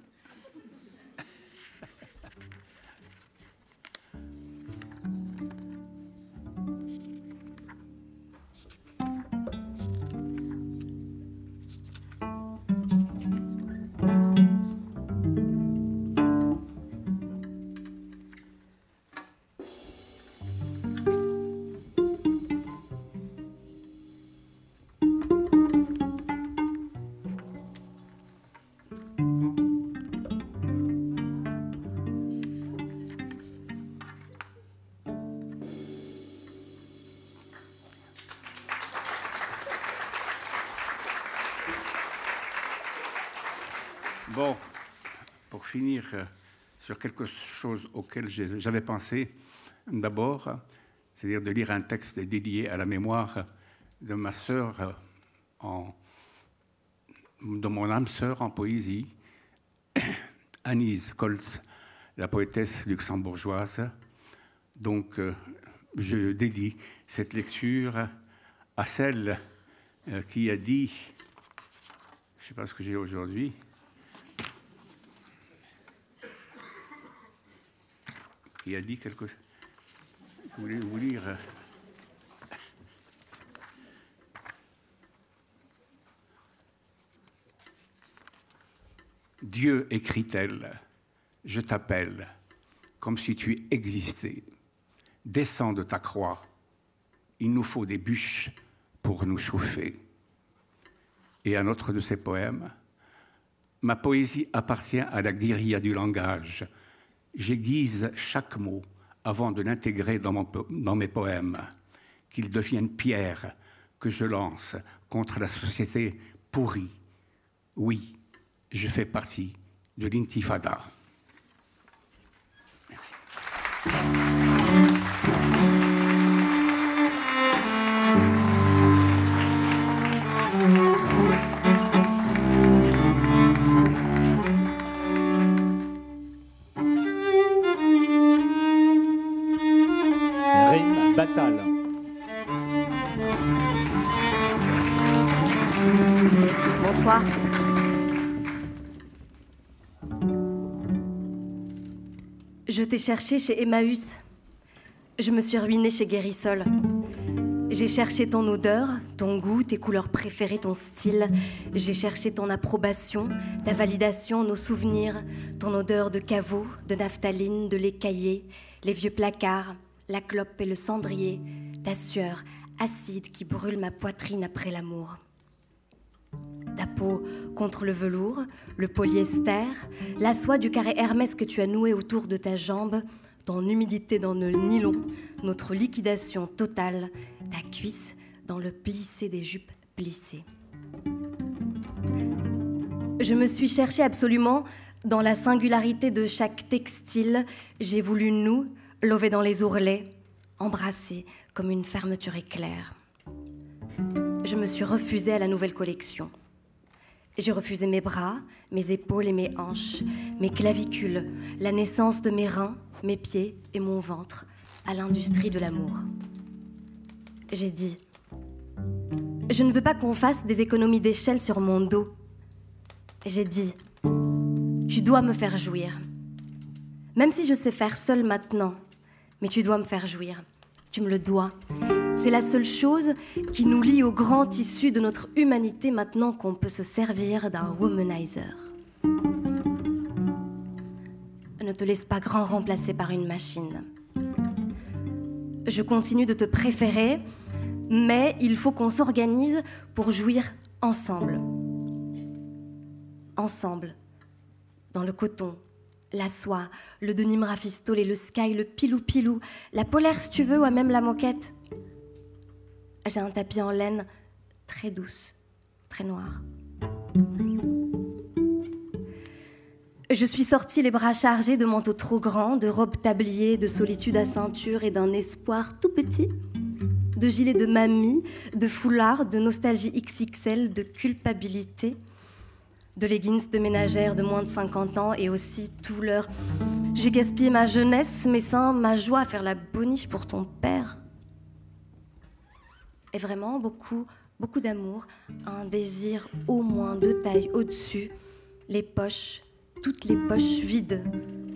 Bon, pour finir sur quelque chose auquel j'avais pensé d'abord, c'est-à-dire de lire un texte dédié à la mémoire de ma sœur, de mon âme sœur en poésie, Anise Koltz, la poétesse luxembourgeoise. Donc, je dédie cette lecture à celle qui a dit, je ne sais pas ce que j'ai aujourd'hui, qui a dit quelque chose. Je voulais vous lire. Dieu, écrit-elle, je t'appelle, comme si tu existais. Descends de ta croix. Il nous faut des bûches pour nous chauffer. Et un autre de ses poèmes. Ma poésie appartient à la guérilla du langage. J'aiguise chaque mot avant de l'intégrer dans mes poèmes, qu'ils deviennent pierres que je lance contre la société pourrie. Oui, je fais partie de l'intifada. Merci. Batal. Bonsoir. Je t'ai cherché chez Emmaüs. Je me suis ruinée chez Guérissol. J'ai cherché ton odeur, ton goût, tes couleurs préférées, ton style. J'ai cherché ton approbation, ta validation, nos souvenirs, ton odeur de caveau, de naphtaline, de lait caillé, les vieux placards, la clope et le cendrier, ta sueur acide qui brûle ma poitrine après l'amour. Ta peau contre le velours, le polyester, la soie du carré Hermès que tu as noué autour de ta jambe, ton humidité dans le nylon, notre liquidation totale, ta cuisse dans le plissé des jupes plissées. Je me suis cherchée absolument dans la singularité de chaque textile. J'ai voulu nous, lever dans les ourlets, embrasser comme une fermeture éclair. Je me suis refusée à la nouvelle collection. J'ai refusé mes bras, mes épaules et mes hanches, mes clavicules, la naissance de mes reins, mes pieds et mon ventre à l'industrie de l'amour. J'ai dit, je ne veux pas qu'on fasse des économies d'échelle sur mon dos. J'ai dit, tu dois me faire jouir. Même si je sais faire seule maintenant, mais tu dois me faire jouir. Tu me le dois. C'est la seule chose qui nous lie au grand tissu de notre humanité maintenant qu'on peut se servir d'un womanizer. Ne te laisse pas grand remplacer par une machine. Je continue de te préférer, mais il faut qu'on s'organise pour jouir ensemble. Ensemble, dans le coton, la soie, le denim rafistolé, le sky, le pilou-pilou, la polaire si tu veux, ou même la moquette. J'ai un tapis en laine très douce, très noir. Je suis sortie les bras chargés de manteaux trop grands, de robes tabliers, de solitude à ceinture et d'un espoir tout petit, de gilets de mamie, de foulards, de nostalgie XXL, de culpabilité, de leggings de ménagère de moins de 50 ans et aussi tout leur... J'ai gaspillé ma jeunesse, mes seins, ma joie à faire la boniche pour ton père. Et vraiment beaucoup, beaucoup d'amour, un désir au moins 2 tailles au-dessus, les poches, toutes les poches vides,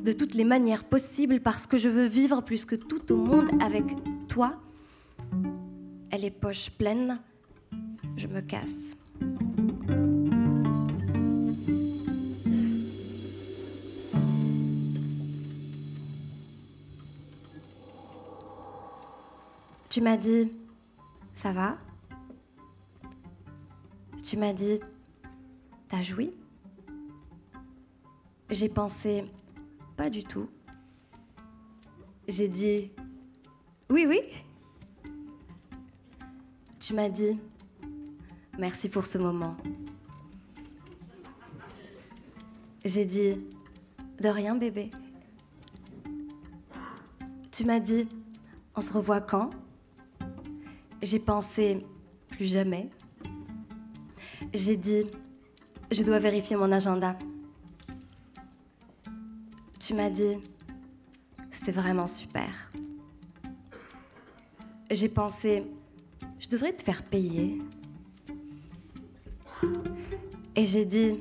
de toutes les manières possibles parce que je veux vivre plus que tout au monde avec toi. Et les poches pleines, je me casse. Tu m'as dit, ça va? Tu m'as dit, t'as joui? J'ai pensé, pas du tout. J'ai dit, oui, oui. Tu m'as dit, merci pour ce moment. J'ai dit, de rien, bébé. Tu m'as dit, on se revoit quand? J'ai pensé, plus jamais. J'ai dit, je dois vérifier mon agenda. Tu m'as dit, c'était vraiment super. J'ai pensé, je devrais te faire payer. Et j'ai dit,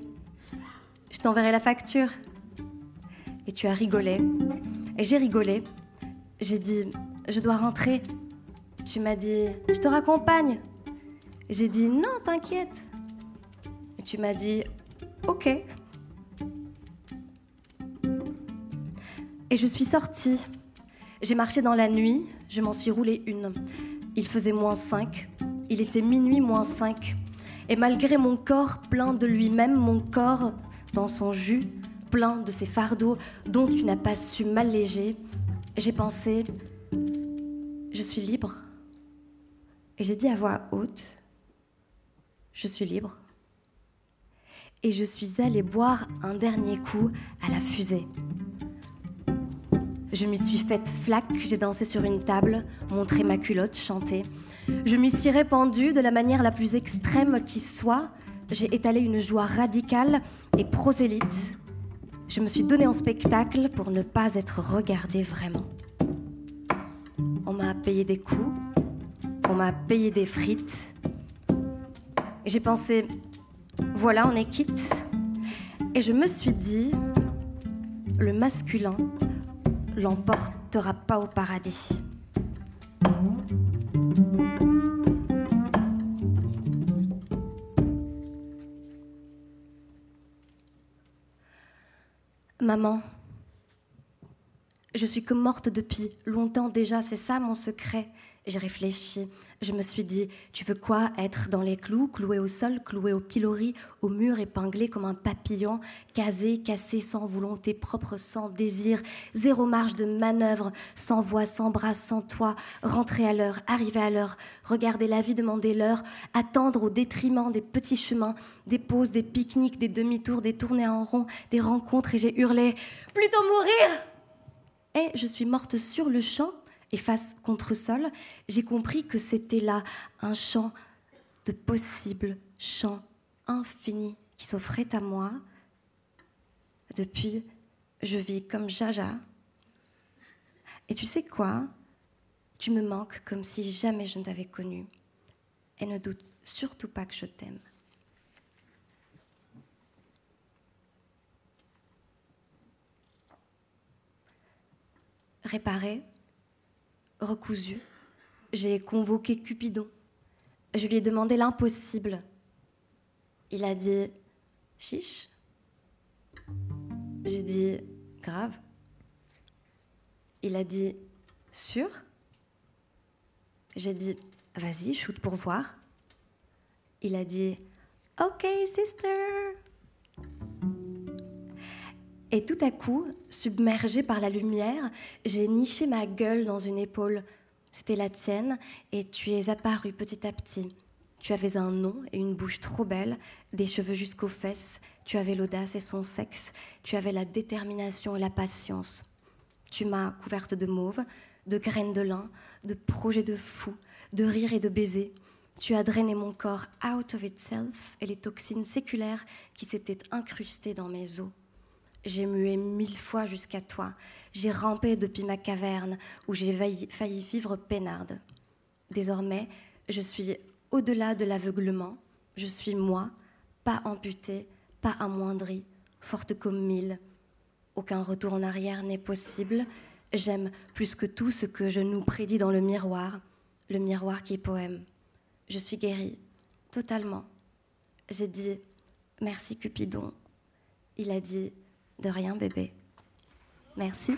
je t'enverrai la facture. Et tu as rigolé. Et j'ai rigolé. J'ai dit, je dois rentrer. Tu m'as dit, je te raccompagne. J'ai dit, non, t'inquiète. Et tu m'as dit, ok. Et je suis sortie. J'ai marché dans la nuit, je m'en suis roulée une. Il faisait -5, il était minuit -5. Et malgré mon corps plein de lui-même, mon corps dans son jus, plein de ces fardeaux dont tu n'as pas su m'alléger, j'ai pensé, je suis libre. Et j'ai dit à voix haute, je suis libre. Et je suis allée boire un dernier coup à la fusée. Je m'y suis faite flaque, j'ai dansé sur une table, montré ma culotte, chanté. Je m'y suis répandue de la manière la plus extrême qui soit. J'ai étalé une joie radicale et prosélyte. Je me suis donnée en spectacle pour ne pas être regardée vraiment. On m'a payé des coups, on m'a payé des frites. Et j'ai pensé, voilà, on est quitte. Et je me suis dit, le masculin l'emportera pas au paradis. Maman, je suis comme morte depuis longtemps déjà, c'est ça mon secret. J'ai réfléchi, je me suis dit, tu veux quoi? Être dans les clous, cloué au sol, cloué au pilori, au mur, épinglé comme un papillon, casé, cassé, sans volonté propre, sans désir, zéro marge de manœuvre, sans voix, sans bras, sans toit, rentrer à l'heure, arriver à l'heure, regarder la vie, demander l'heure, attendre au détriment des petits chemins, des pauses, des pique-niques, des demi-tours, des tournées en rond, des rencontres, et j'ai hurlé « Plutôt mourir !» Et je suis morte sur le champ. Et face contre sol, j'ai compris que c'était là un champ de possibles, champ infini qui s'offrait à moi. Depuis, je vis comme Jaja. Et tu sais quoi? Tu me manques comme si jamais je ne t'avais connu. Et ne doute surtout pas que je t'aime. Réparé, recousu, j'ai convoqué Cupidon. Je lui ai demandé l'impossible. Il a dit « Chiche ». J'ai dit « Grave ». Il a dit « Sûr ». J'ai dit « Vas-y, shoot pour voir ». Il a dit « Ok, sister ». Et tout à coup, submergée par la lumière, j'ai niché ma gueule dans une épaule. C'était la tienne, et tu es apparue petit à petit. Tu avais un nom et une bouche trop belle, des cheveux jusqu'aux fesses. Tu avais l'audace et son sexe. Tu avais la détermination et la patience. Tu m'as couverte de mauve, de graines de lin, de projets de fou, de rires et de baisers. Tu as drainé mon corps out of itself et les toxines séculaires qui s'étaient incrustées dans mes os. J'ai mué 1000 fois jusqu'à toi. J'ai rampé depuis ma caverne où j'ai failli vivre peinarde. Désormais, je suis au-delà de l'aveuglement. Je suis moi, pas amputée, pas amoindrie, forte comme 1000. Aucun retour en arrière n'est possible. J'aime plus que tout ce que je nous prédis dans le miroir qui est poème. Je suis guérie, totalement. J'ai dit « Merci Cupidon ». Il a dit « De rien, bébé. Merci.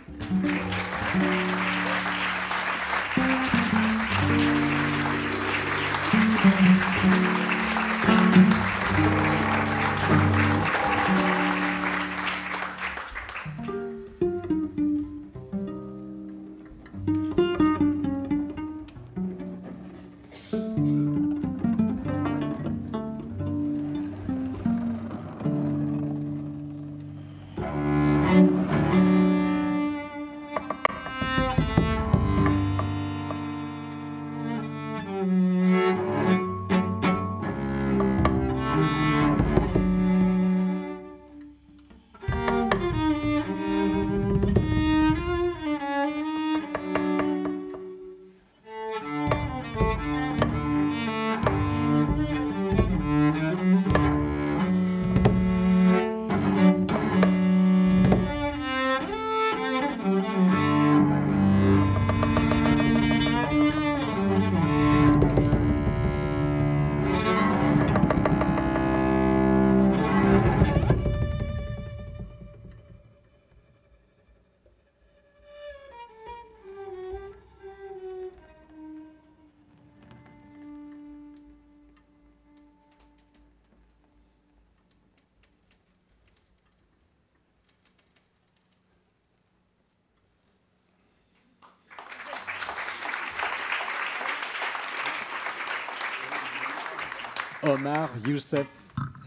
Omar Youssef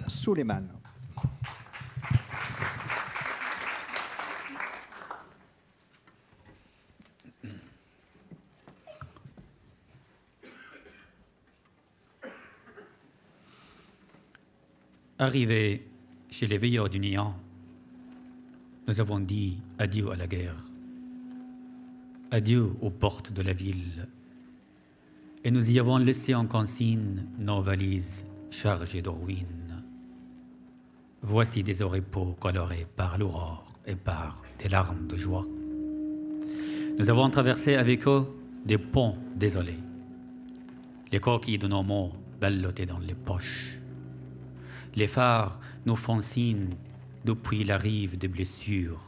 Suleiman. Arrivés chez les veilleurs du néant, nous avons dit adieu à la guerre, adieu aux portes de la ville, et nous y avons laissé en consigne nos valises chargées de ruines. Voici des oripeaux colorés par l'aurore et par des larmes de joie. Nous avons traversé avec eux des ponts désolés, les coquilles de nos mots ballottées dans les poches. Les phares nous font signe depuis la rive des blessures,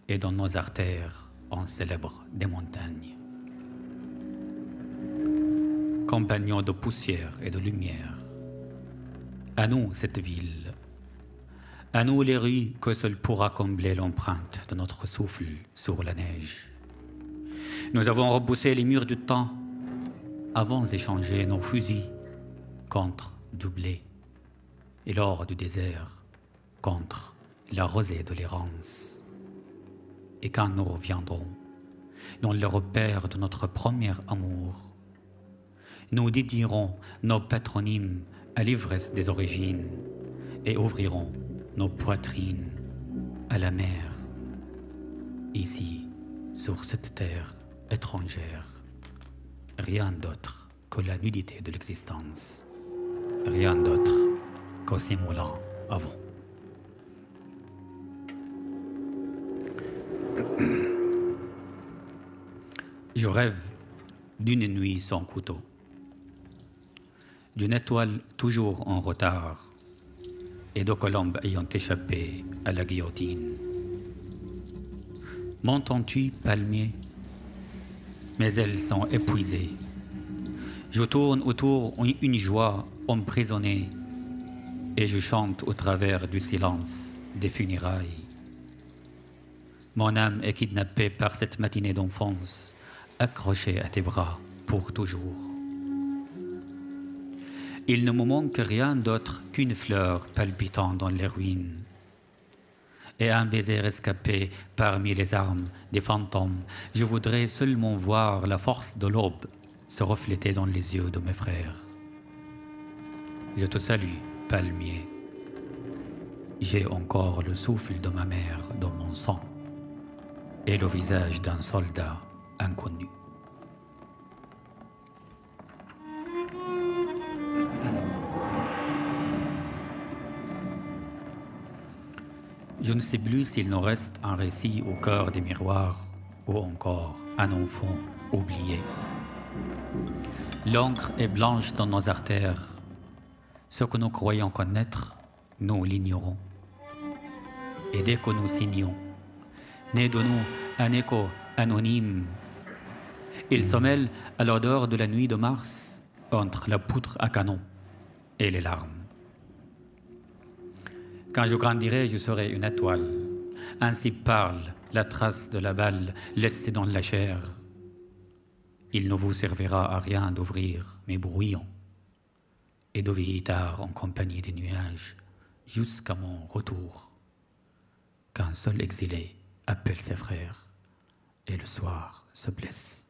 et dans nos artères, on célèbre des montagnes. Compagnons de poussière et de lumière, à nous cette ville, à nous les rues que seul pourra combler l'empreinte de notre souffle sur la neige. Nous avons repoussé les murs du temps, avons échangé nos fusils contre du blé et l'or du désert contre la rosée de l'errance. Et quand nous reviendrons dans le repère de notre premier amour, nous dédierons nos patronymes à l'ivresse des origines et ouvrirons nos poitrines à la mer. Ici, sur cette terre étrangère, rien d'autre que la nudité de l'existence, rien d'autre qu'au simulant avant. Je rêve d'une nuit sans couteau, d'une étoile toujours en retard et de colombes ayant échappé à la guillotine. M'entends-tu, palmier? Mes ailes sont épuisées. Je tourne autour une joie emprisonnée et je chante au travers du silence des funérailles. Mon âme est kidnappée par cette matinée d'enfance, accrochée à tes bras pour toujours. Il ne me manque rien d'autre qu'une fleur palpitant dans les ruines et un baiser rescapé parmi les armes des fantômes. Je voudrais seulement voir la force de l'aube se refléter dans les yeux de mes frères. Je te salue, palmier. J'ai encore le souffle de ma mère dans mon sang et le visage d'un soldat inconnu. Je ne sais plus s'il nous reste un récit au cœur des miroirs ou encore un enfant oublié. L'encre est blanche dans nos artères. Ce que nous croyons connaître, nous l'ignorons. Et dès que nous signons, naît de nous un écho anonyme. Il se mêle à l'odeur de la nuit de mars entre la poutre à canon et les larmes. Quand je grandirai, je serai une étoile. Ainsi parle la trace de la balle laissée dans la chair. Il ne vous servira à rien d'ouvrir mes brouillons et de veiller tard en compagnie des nuages jusqu'à mon retour. Qu'un seul exilé appelle ses frères et le soir se blesse.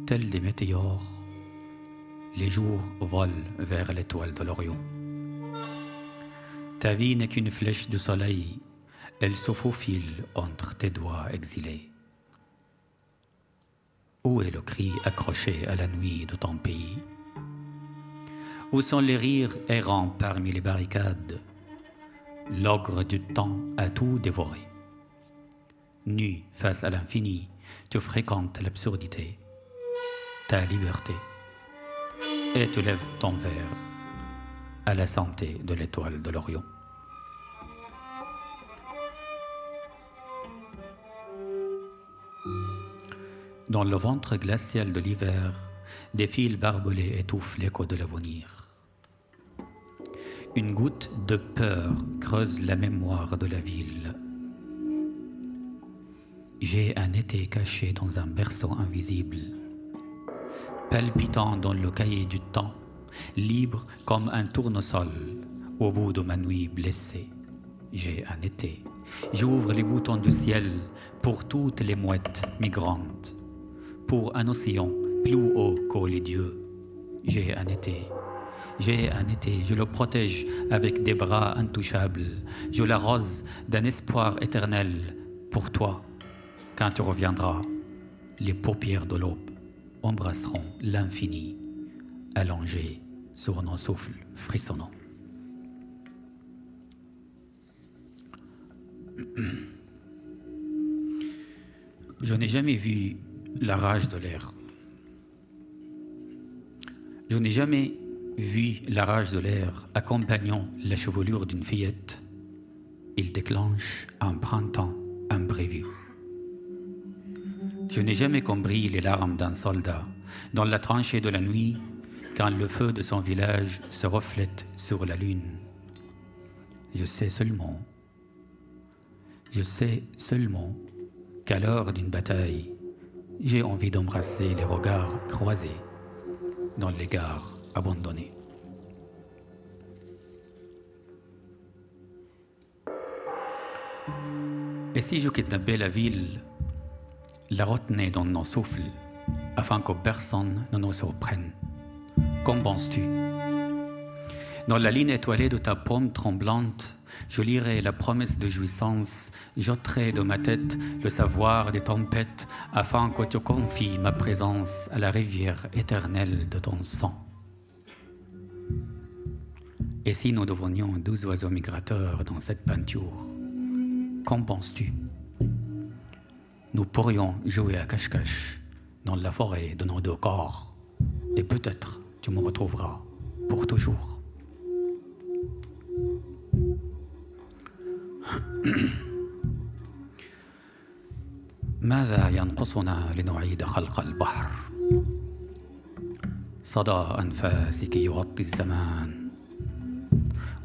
Tels des météores, les jours volent vers l'étoile de l'Orient. Ta vie n'est qu'une flèche de soleil, elle se faufile entre tes doigts exilés. Où est le cri accroché à la nuit de ton pays? Où sont les rires errants parmi les barricades? L'ogre du temps a tout dévoré. Nu face à l'infini, tu fréquentes l'absurdité, ta liberté, et tu lèves ton verre à la santé de l'étoile de l'Orient. Dans le ventre glacial de l'hiver, des fils barbelés étouffent l'écho de l'avenir. Une goutte de peur creuse la mémoire de la ville. J'ai un été caché dans un berceau invisible, palpitant dans le cahier du temps, libre comme un tournesol au bout de ma nuit blessée. J'ai un été. J'ouvre les boutons du ciel pour toutes les mouettes migrantes, pour un océan plus haut que les dieux. J'ai un été. J'ai un été, je le protège avec des bras intouchables. Je l'arrose d'un espoir éternel pour toi. Quand tu reviendras, les paupières de l'aube embrasseront l'infini, allongé sur nos souffles frissonnants. Je n'ai jamais vu la rage de l'air. Je n'ai jamais vu la rage de l'air accompagnant la chevelure d'une fillette. Il déclenche un printemps imprévu. Je n'ai jamais compris les larmes d'un soldat dans la tranchée de la nuit quand le feu de son village se reflète sur la lune. Je sais seulement qu'à l'heure d'une bataille, j'ai envie d'embrasser les regards croisés dans les gares abandonnées. Et si je kidnappais la ville, la retenais dans nos souffles, afin que personne ne nous surprenne, qu'en penses-tu? Dans la ligne étoilée de ta paume tremblante, je lirai la promesse de jouissance, j'ôterai de ma tête le savoir des tempêtes, afin que tu confies ma présence à la rivière éternelle de ton sang. Et si nous devenions 12 oiseaux migrateurs dans cette peinture, qu'en penses-tu? Nous pourrions jouer à cache-cache dans la forêt de nos deux corps, et peut-être tu me retrouveras pour toujours. ماذا ينقصنا لنعيد خلق البحر؟ صدى أنفاسك يغطي الزمان،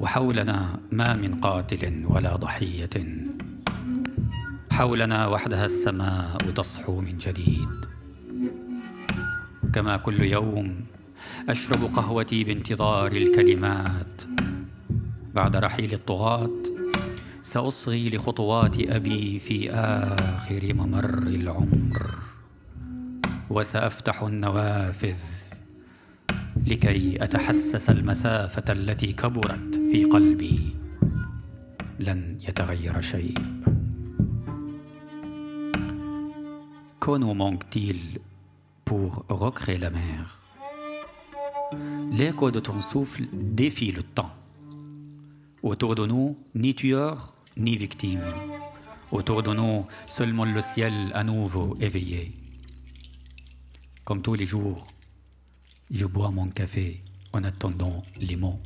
وحولنا ما من قاتل ولا ضحية، حولنا وحدها السماء تصحو من جديد. كما كل يوم أشرب قهوتي بانتظار الكلمات. بعد رحيل الطغاة سأصغي لخطوات أبي في آخر ممر العمر، وسأفتح النوافذ لكي أتحسس المسافة التي كبرت في قلبي. لن يتغير شيء. Que nous manque-t-il pour recréer la mer? L'écho de ton souffle défie le temps. Autour de nous, ni tueurs, ni victimes. Autour de nous, seulement le ciel à nouveau éveillé. Comme tous les jours, je bois mon café en attendant les mots.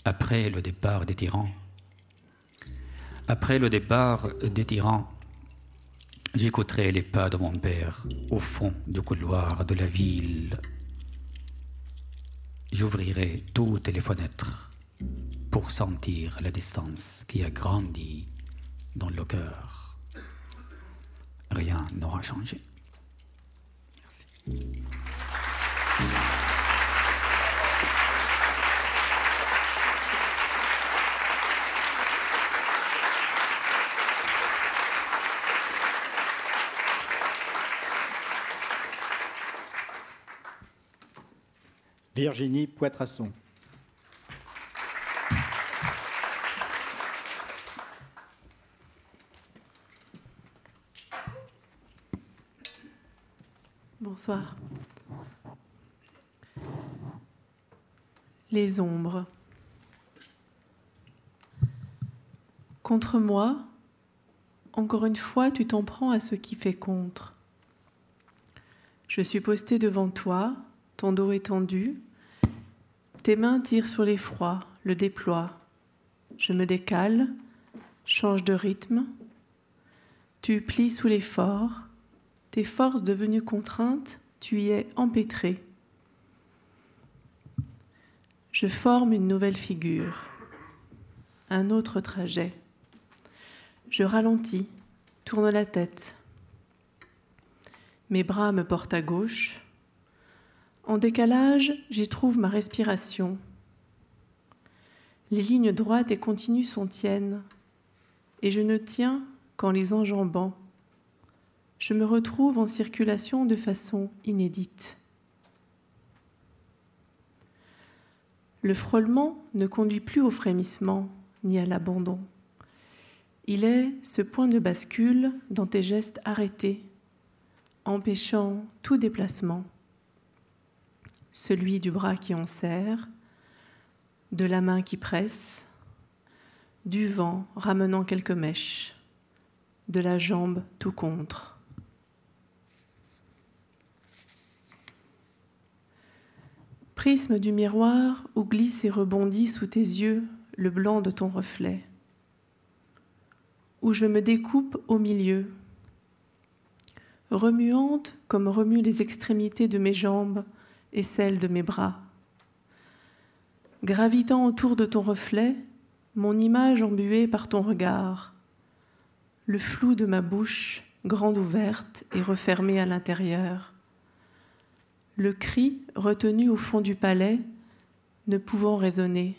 Après le départ des tyrans, j'écouterai les pas de mon père au fond du couloir de la ville. J'ouvrirai toutes les fenêtres pour sentir la distance qui a grandi dans le cœur. Rien n'aura changé. Merci. Virginie Poitrasson. Bonsoir. Les ombres. Contre moi, encore une fois, tu t'en prends à ce qui fait contre. Je suis postée devant toi, ton dos étendu. Tes mains tirent sur l'effroi, le déploient. Je me décale, change de rythme. Tu plies sous l'effort. Tes forces devenues contraintes, tu y es empêtré. Je forme une nouvelle figure, un autre trajet. Je ralentis, tourne la tête. Mes bras me portent à gauche. En décalage, j'y trouve ma respiration. Les lignes droites et continues sont tiennes, et je ne tiens qu'en les enjambant. Je me retrouve en circulation de façon inédite. Le frôlement ne conduit plus au frémissement ni à l'abandon. Il est ce point de bascule dans tes gestes arrêtés, empêchant tout déplacement. Celui du bras qui enserre, de la main qui presse, du vent ramenant quelques mèches, de la jambe tout contre. prisme du miroir où glisse et rebondit sous tes yeux le blanc de ton reflet, où je me découpe au milieu, remuante comme remuent les extrémités de mes jambes et celles de mes bras. Gravitant autour de ton reflet, mon image embuée par ton regard, le flou de ma bouche, grande ouverte et refermée à l'intérieur, le cri retenu au fond du palais, ne pouvant résonner,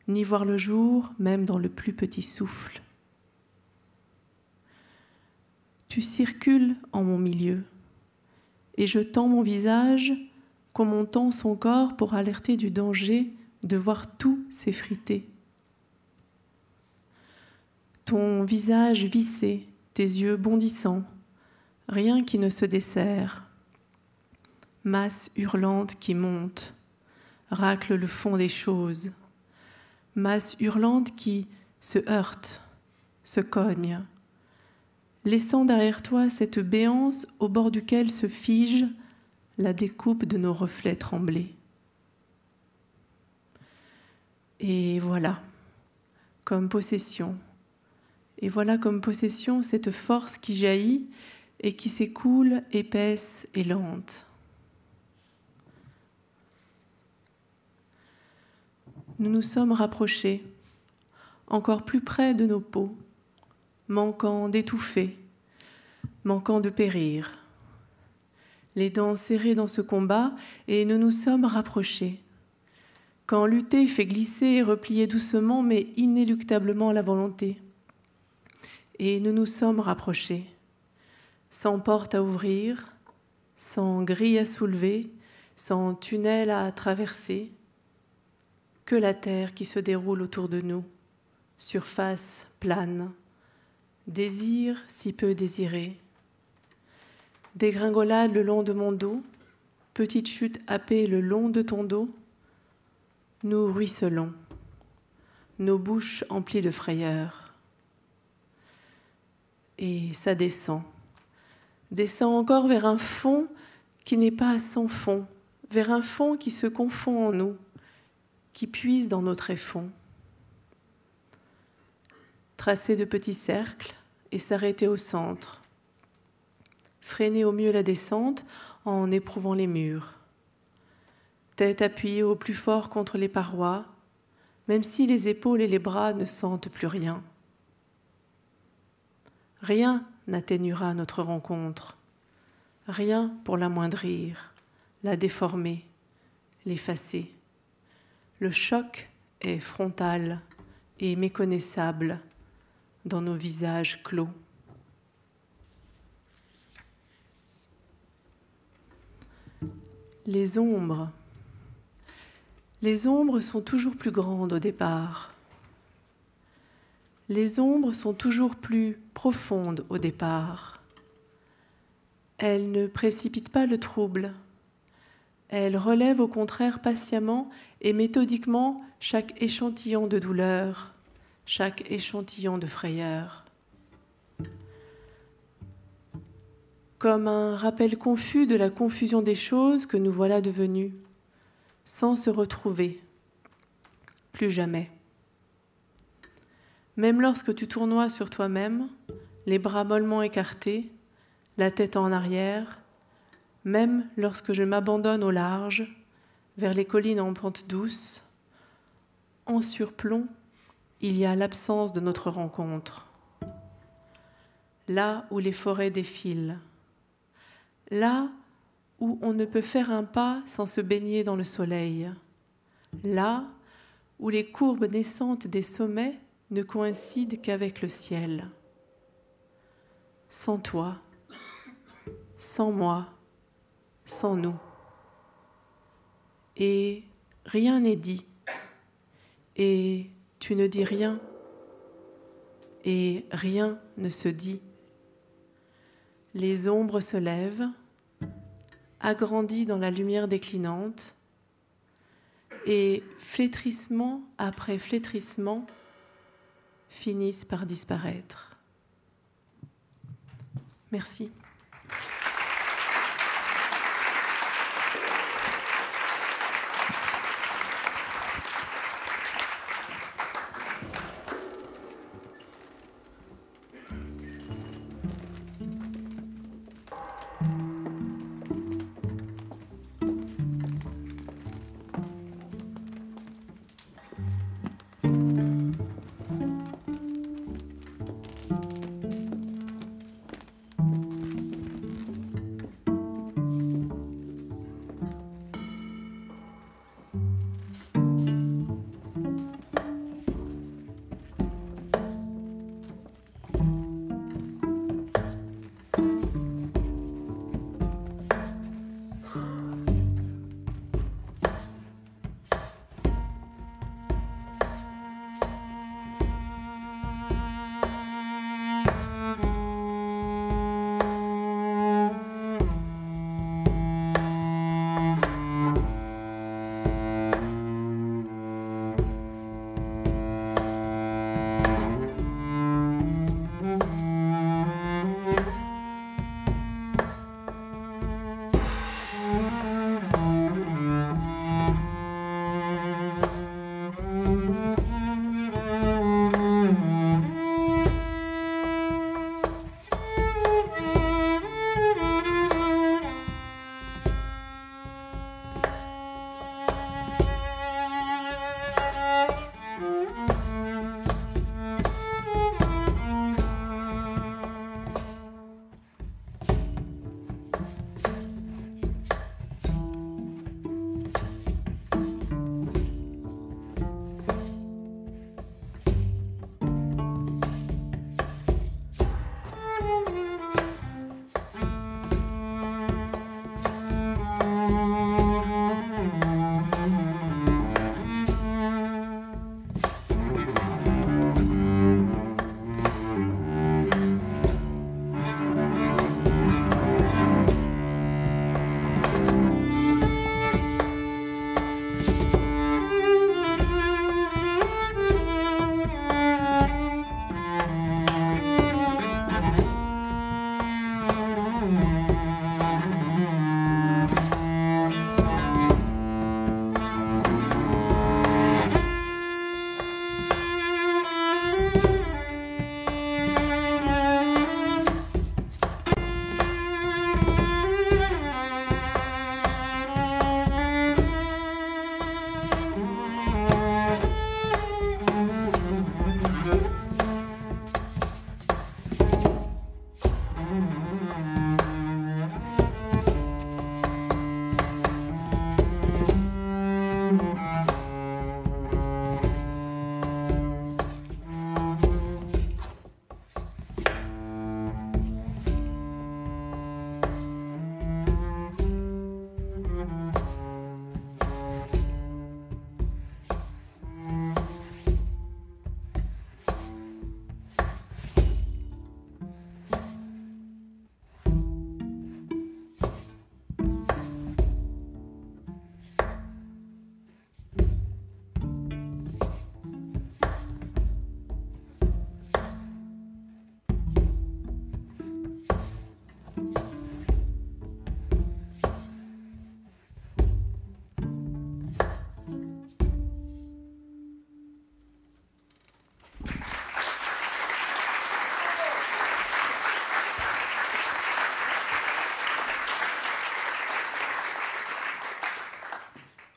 ni voir le jour, même dans le plus petit souffle. Tu circules en mon milieu, et je tends mon visage comme on tend son corps pour alerter du danger de voir tout s'effriter. Ton visage vissé, tes yeux bondissants, rien qui ne se dessert, masse hurlante qui monte, racle le fond des choses, masse hurlante qui se heurte, se cogne, laissant derrière toi cette béance au bord duquel se fige la découpe de nos reflets tremblés. Et voilà, comme possession, cette force qui jaillit et qui s'écoule épaisse et lente. Nous nous sommes rapprochés, encore plus près de nos peaux, manquant d'étouffer, manquant de périr. Les dents serrées dans ce combat, et nous nous sommes rapprochés. Quand lutter fait glisser et replier doucement, mais inéluctablement la volonté. Et nous nous sommes rapprochés, sans porte à ouvrir, sans grille à soulever, sans tunnel à traverser, que la terre qui se déroule autour de nous, surface plane, désir si peu désiré. Dégringolade le long de mon dos, petite chute happée le long de ton dos, nous ruisselons, nos bouches emplies de frayeur. Et ça descend encore vers un fond qui n'est pas sans fond, vers un fond qui se confond en nous, qui puise dans nos tréfonds. Tracer de petits cercles et s'arrêter au centre. Freiner au mieux la descente en éprouvant les murs. Tête appuyée au plus fort contre les parois, même si les épaules et les bras ne sentent plus rien. Rien n'atténuera notre rencontre, rien pour l'amoindrir, la déformer, l'effacer. Le choc est frontal et méconnaissable dans nos visages clos. Les ombres sont toujours plus grandes au départ. Les ombres sont toujours plus profondes au départ. Elles ne précipitent pas le trouble. Elles relèvent au contraire patiemment et méthodiquement chaque échantillon de douleur, chaque échantillon de frayeur. Comme un rappel confus de la confusion des choses que nous voilà devenus, sans se retrouver, plus jamais. Même lorsque tu tournoies sur toi-même, les bras mollement écartés, la tête en arrière, même lorsque je m'abandonne au large, vers les collines en pente douce, en surplomb, il y a l'absence de notre rencontre. Là où les forêts défilent, là où on ne peut faire un pas sans se baigner dans le soleil, là où les courbes naissantes des sommets ne coïncident qu'avec le ciel. Sans toi, sans moi, sans nous. Et rien n'est dit, et tu ne dis rien, et rien ne se dit. Les ombres se lèvent, agrandies dans la lumière déclinante, et flétrissement après flétrissement finissent par disparaître. Merci.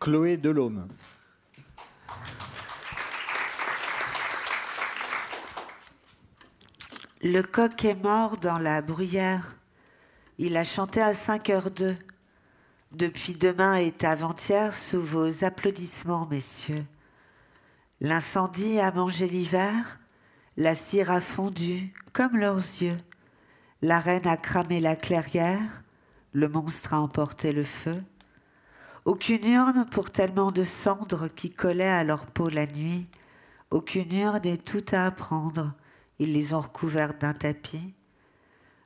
Chloé Delhomme. Le coq est mort dans la bruyère. Il a chanté à 5h02. Depuis demain et avant-hier, sous vos applaudissements, messieurs. L'incendie a mangé l'hiver, la cire a fondu, comme leurs yeux. La reine a cramé la clairière, le monstre a emporté le feu. Aucune urne pour tellement de cendres qui collaient à leur peau la nuit. Aucune urne et tout à apprendre. Ils les ont recouvertes d'un tapis.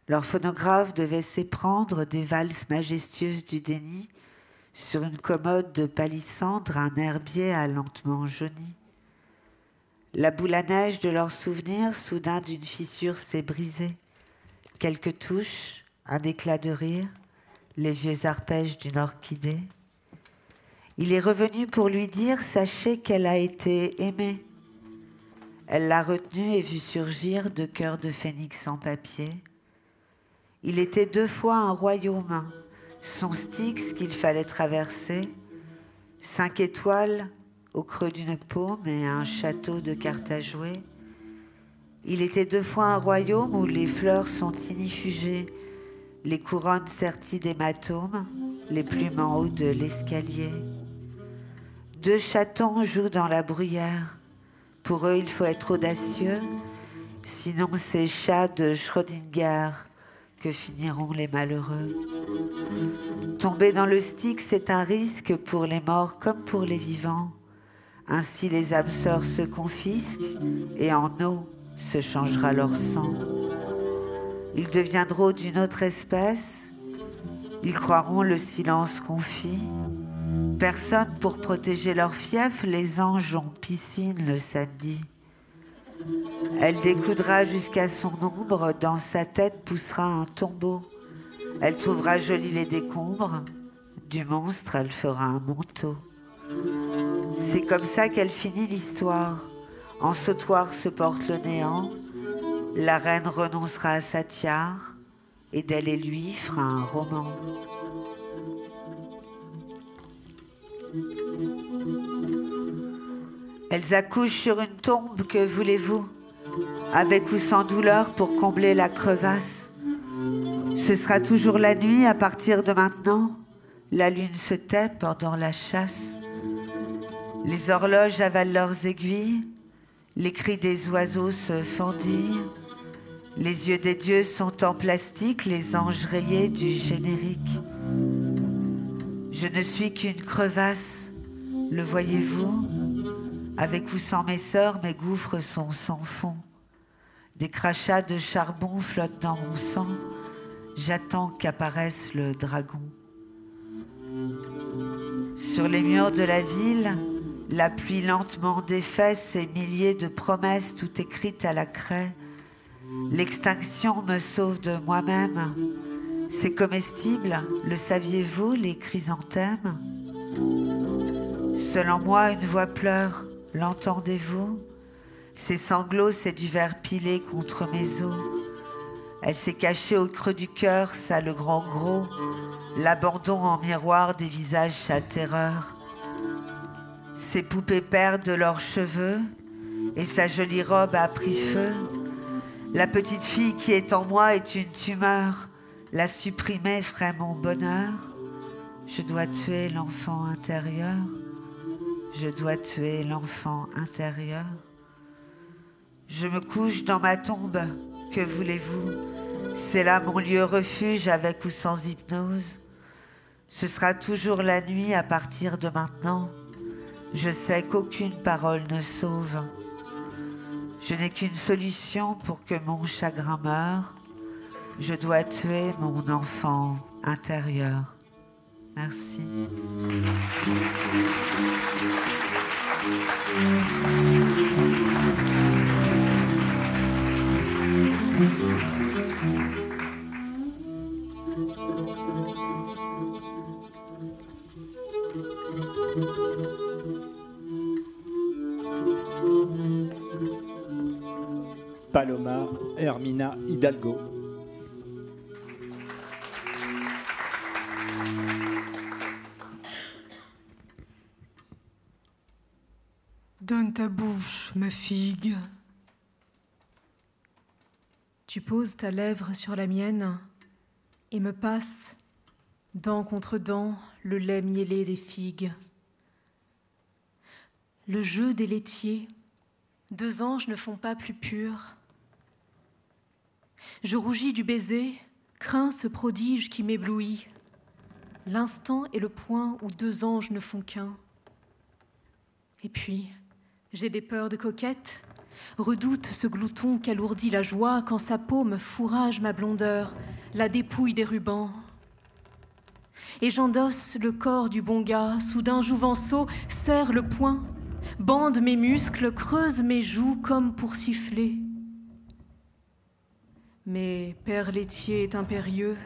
Leur phonographe devait s'éprendre des valses majestueuses du déni. Sur une commode de palissandre, un herbier a lentement jauni. La boule à neige de leurs souvenirs, soudain d'une fissure, s'est brisée. Quelques touches, un éclat de rire, les vieux arpèges d'une orchidée. Il est revenu pour lui dire « Sachez qu'elle a été aimée ». Elle l'a retenu et vu surgir de cœurs de phénix en papier. Il était 2 fois un royaume, son Styx qu'il fallait traverser, 5 étoiles au creux d'une paume et un château de cartes à jouer. Il était 2 fois un royaume où les fleurs sont inifugées, les couronnes serties d'hématomes, les plumes en haut de l'escalier. 2 chatons jouent dans la bruyère. Pour eux, il faut être audacieux, sinon c'est chat de Schrödinger que finiront les malheureux. Tomber dans le Styx, c'est un risque pour les morts comme pour les vivants. Ainsi les âmes sœurs se confisquent et en eau se changera leur sang. Ils deviendront d'une autre espèce, ils croiront le silence confit. Personne pour protéger leur fief, les anges ont piscine le samedi. Elle découdra jusqu'à son ombre, dans sa tête poussera un tombeau. Elle trouvera jolis les décombres, du monstre elle fera un manteau. C'est comme ça qu'elle finit l'histoire. En sautoir se porte le néant, la reine renoncera à sa tiare, et d'elle et lui fera un roman. Elles accouchent sur une tombe, que voulez-vous? Avec ou sans douleur pour combler la crevasse. Ce sera toujours la nuit à partir de maintenant. La lune se tait pendant la chasse. Les horloges avalent leurs aiguilles. Les cris des oiseaux se fendillent. Les yeux des dieux sont en plastique, les anges rayés du générique. Je ne suis qu'une crevasse, le voyez-vous? Avec ou sans mes sœurs, mes gouffres sont sans fond. Des crachats de charbon flottent dans mon sang. J'attends qu'apparaisse le dragon. Sur les murs de la ville, la pluie lentement défait ces milliers de promesses toutes écrites à la craie. L'extinction me sauve de moi-même. C'est comestible, le saviez-vous, les chrysanthèmes? Seul en moi une voix pleure, l'entendez-vous? Ces sanglots, c'est du verre pilé contre mes os. Elle s'est cachée au creux du cœur, ça le grand gros, l'abandon en miroir des visages sa terreur. Ses poupées perdent leurs cheveux et sa jolie robe a pris feu. La petite fille qui est en moi est une tumeur, la supprimer ferait mon bonheur. Je dois tuer l'enfant intérieur, je dois tuer l'enfant intérieur. Je me couche dans ma tombe, que voulez-vous? C'est là mon lieu refuge avec ou sans hypnose. Ce sera toujours la nuit à partir de maintenant. Je sais qu'aucune parole ne sauve. Je n'ai qu'une solution pour que mon chagrin meure. Je dois tuer mon enfant intérieur. Merci. Hidalgo. Donne ta bouche, ma figue. Tu poses ta lèvre sur la mienne et me passes, dent contre dent, le lait mielé des figues. Le jeu des laitiers, deux anges ne font pas plus purs. Je rougis du baiser, crains ce prodige qui m'éblouit. L'instant est le point où deux anges ne font qu'un. Et puis, j'ai des peurs de coquette, redoute ce glouton qu'alourdit la joie quand sa paume fourrage ma blondeur, la dépouille des rubans. Et j'endosse le corps du bon gars, soudain jouvenceau, serre le poing, bande mes muscles, creuse mes joues comme pour siffler. Mais père laitier est impérieux.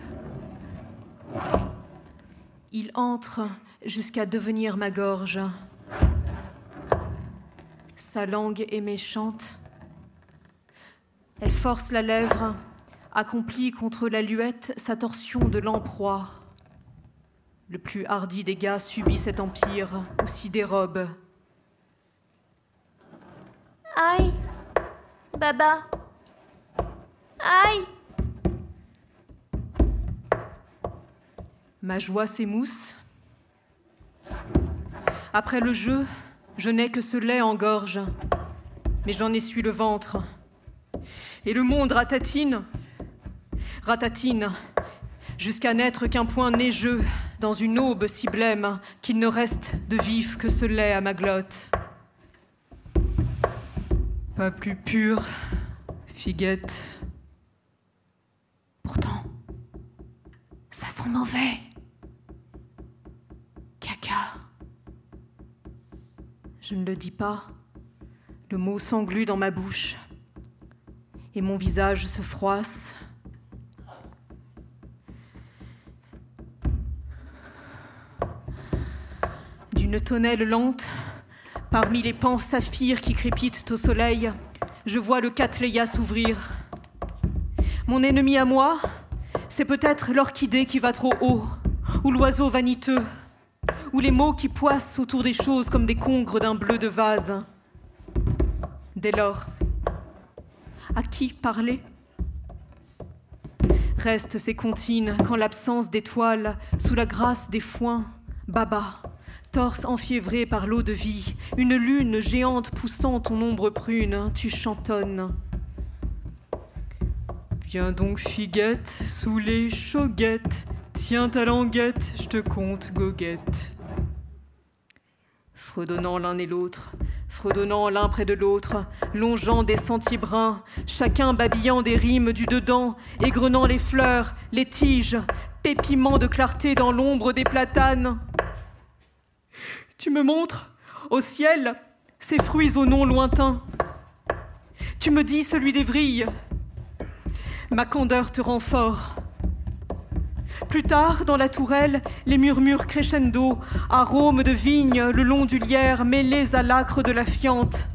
Il entre jusqu'à devenir ma gorge. Sa langue est méchante. Elle force la lèvre, accomplit contre la luette sa torsion de lamproie. Le plus hardi des gars subit cet empire ou s'y dérobe. Aïe, Baba. Aïe. Ma joie s'émousse. Après le jeu, je n'ai que ce lait en gorge, mais j'en essuie le ventre. Et le monde ratatine, jusqu'à n'être qu'un point neigeux dans une aube si blême qu'il ne reste de vif que ce lait à ma glotte. Pas plus pur, figuette. Pourtant, ça sent mauvais. Caca. Je ne le dis pas. Le mot s'englue dans ma bouche. Et mon visage se froisse. D'une tonnelle lente, parmi les pans saphirs qui crépitent au soleil, je vois le Cattleya s'ouvrir. Mon ennemi à moi, c'est peut-être l'orchidée qui va trop haut, ou l'oiseau vaniteux, ou les mots qui poissent autour des choses comme des congres d'un bleu de vase. Dès lors, à qui parler ? Restent ces comptines quand l'absence d'étoiles, sous la grâce des foins, Baba, torse enfiévré par l'eau de vie, une lune géante poussant ton ombre prune, tu chantonnes. Viens donc, figuette, sous les chauguettes, tiens ta languette, je te compte goguette. Fredonnant l'un et l'autre, fredonnant l'un près de l'autre, longeant des sentiers bruns, chacun babillant des rimes du dedans, égrenant les fleurs, les tiges, pépiment de clarté dans l'ombre des platanes. Tu me montres, au ciel, ces fruits au nom lointain. Tu me dis celui des vrilles. Ma candeur te rend fort. Plus tard, dans la tourelle, les murmures crescendo, arômes de vigne le long du lierre mêlés à l'âcre de la fiente,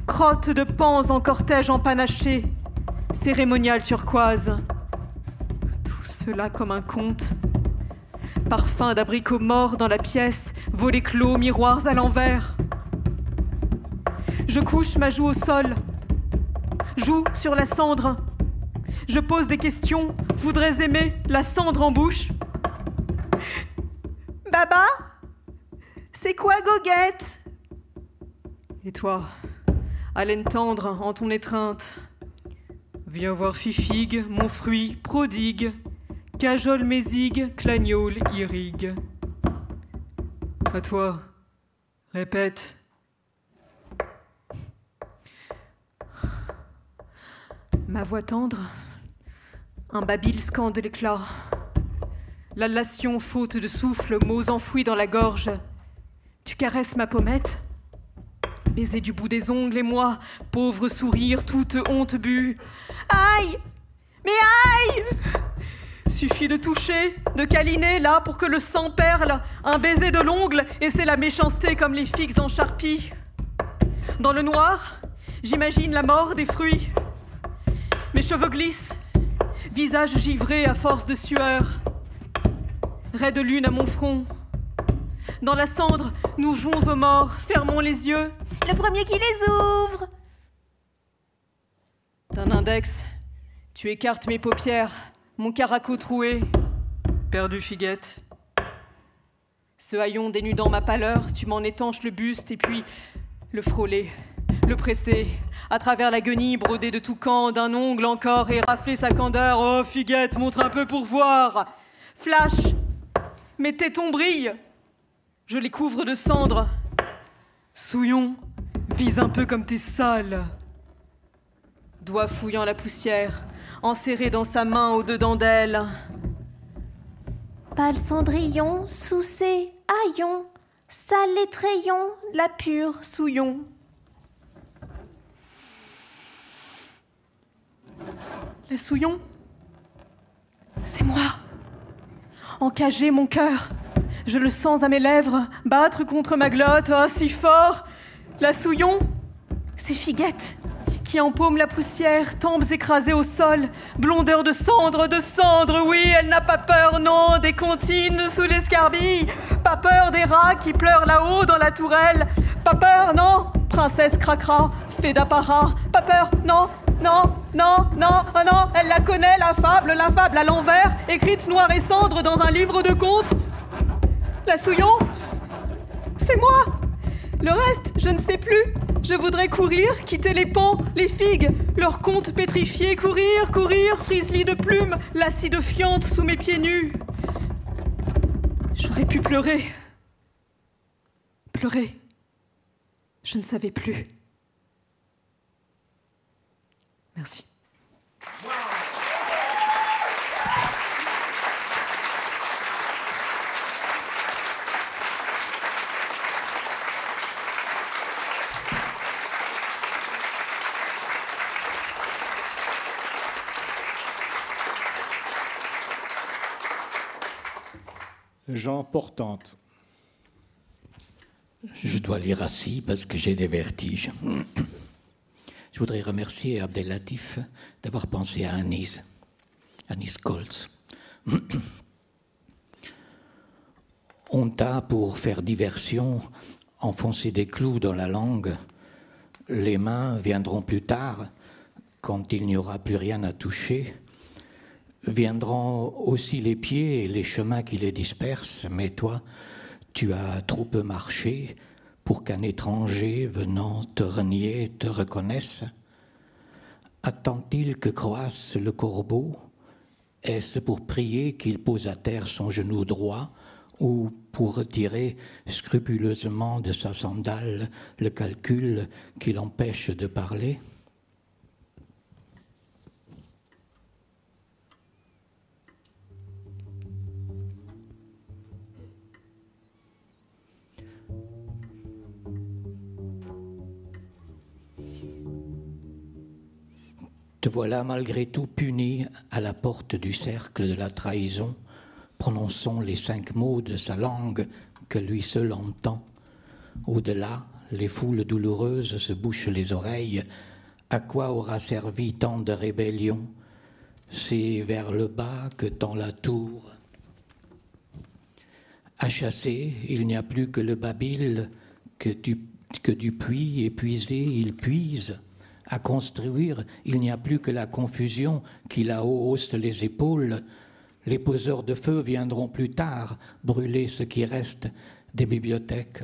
crottes de pans en cortège empanaché, cérémonial turquoise. Tout cela comme un conte. Parfum d'abricots morts dans la pièce, volets clos, miroirs à l'envers. Je couche ma joue au sol, joue sur la cendre. Je pose des questions, voudrais aimer la cendre en bouche. Baba, c'est quoi goguette ? Et toi, haleine tendre en ton étreinte, viens voir Fifigue, mon fruit prodigue, cajole mésigues, clagnole irrigue. À toi, répète. Ma voix tendre, un babil scande l'éclat. L'allation faute de souffle, mots enfouis dans la gorge. Tu caresses ma pommette, baiser du bout des ongles et moi, pauvre sourire, toute honte bue. Aïe! Mais aïe! Suffit de toucher, de câliner là pour que le sang perle, un baiser de l'ongle et c'est la méchanceté comme les figues en charpie. Dans le noir, j'imagine la mort des fruits. Mes cheveux glissent, visage givré à force de sueur. Raie de lune à mon front. Dans la cendre, nous jouons aux morts, fermons les yeux. Le premier qui les ouvre. D'un index, tu écartes mes paupières, mon caraco troué. Perdu figuette. Ce haillon dénudant ma pâleur, tu m'en étanches le buste et puis le frôler, le presser, à travers la guenille brodée de tout camp, d'un ongle encore et rafler sa candeur. Oh figuette, montre un peu pour voir. Flash, mes tétons brillent. Je les couvre de cendres. Souillon, vise un peu comme t'es sale. Doigt fouillant la poussière, enserré dans sa main au-dedans d'elle. Pâle cendrillon, sous ses haillons, sale étraillon, la pure souillon. Le souillon, c'est moi. Encagé mon cœur, je le sens à mes lèvres, battre contre ma glotte, oh, si fort. La souillon, c'est Figuette, qui empaume la poussière, tempes écrasées au sol, blondeur de cendre, oui, elle n'a pas peur, non, des comptines sous l'escarbille, pas peur des rats qui pleurent là-haut dans la tourelle, pas peur, non, princesse cracra, fée d'apparat, pas peur, non, non, non, non, oh non, elle la connaît, la fable à l'envers, écrite noir et cendre dans un livre de contes. La souillon, c'est moi. Le reste, je ne sais plus. Je voudrais courir, quitter les pans, les figues, leurs contes pétrifiés, courir, frislis de plumes, l'acide fiante sous mes pieds nus. J'aurais pu pleurer. Pleurer. Je ne savais plus. Merci. Jean Portante. Je dois lire assis parce que j'ai des vertiges. Je voudrais remercier Abdelatif d'avoir pensé à Anis Koltz. On t'a, pour faire diversion, enfoncé des clous dans la langue. Les mains viendront plus tard, quand il n'y aura plus rien à toucher. Viendront aussi les pieds et les chemins qui les dispersent, mais toi, tu as trop peu marché pour qu'un étranger venant te renier te reconnaisse. Attend-il que croisse le corbeau? Est-ce pour prier qu'il pose à terre son genou droit ou pour retirer scrupuleusement de sa sandale le calcul qui l'empêche de parler? Te voilà malgré tout puni à la porte du cercle de la trahison. Prononçons les 5 mots de sa langue que lui seul entend. Au-delà, les foules douloureuses se bouchent les oreilles. À quoi aura servi tant de rébellion? C'est vers le bas que tend la tour. À chasser, il n'y a plus que le babil, que du puits épuisé il puise. À construire, il n'y a plus que la confusion qui la hausse les épaules. Les poseurs de feu viendront plus tard brûler ce qui reste des bibliothèques.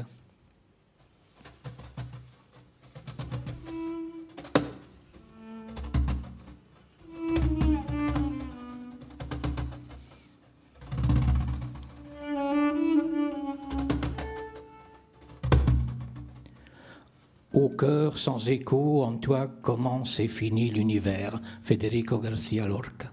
Au cœur sans écho, en toi commence et finit l'univers. Federico Garcia Lorca.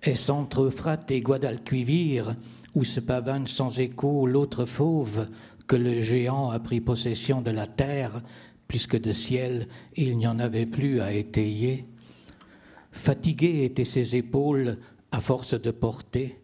Est-ce entre Frat et Guadalquivir, où se pavane sans écho l'autre fauve, que le géant a pris possession de la terre, puisque de ciel il n'y en avait plus à étayer? Fatiguées étaient ses épaules à force de porter.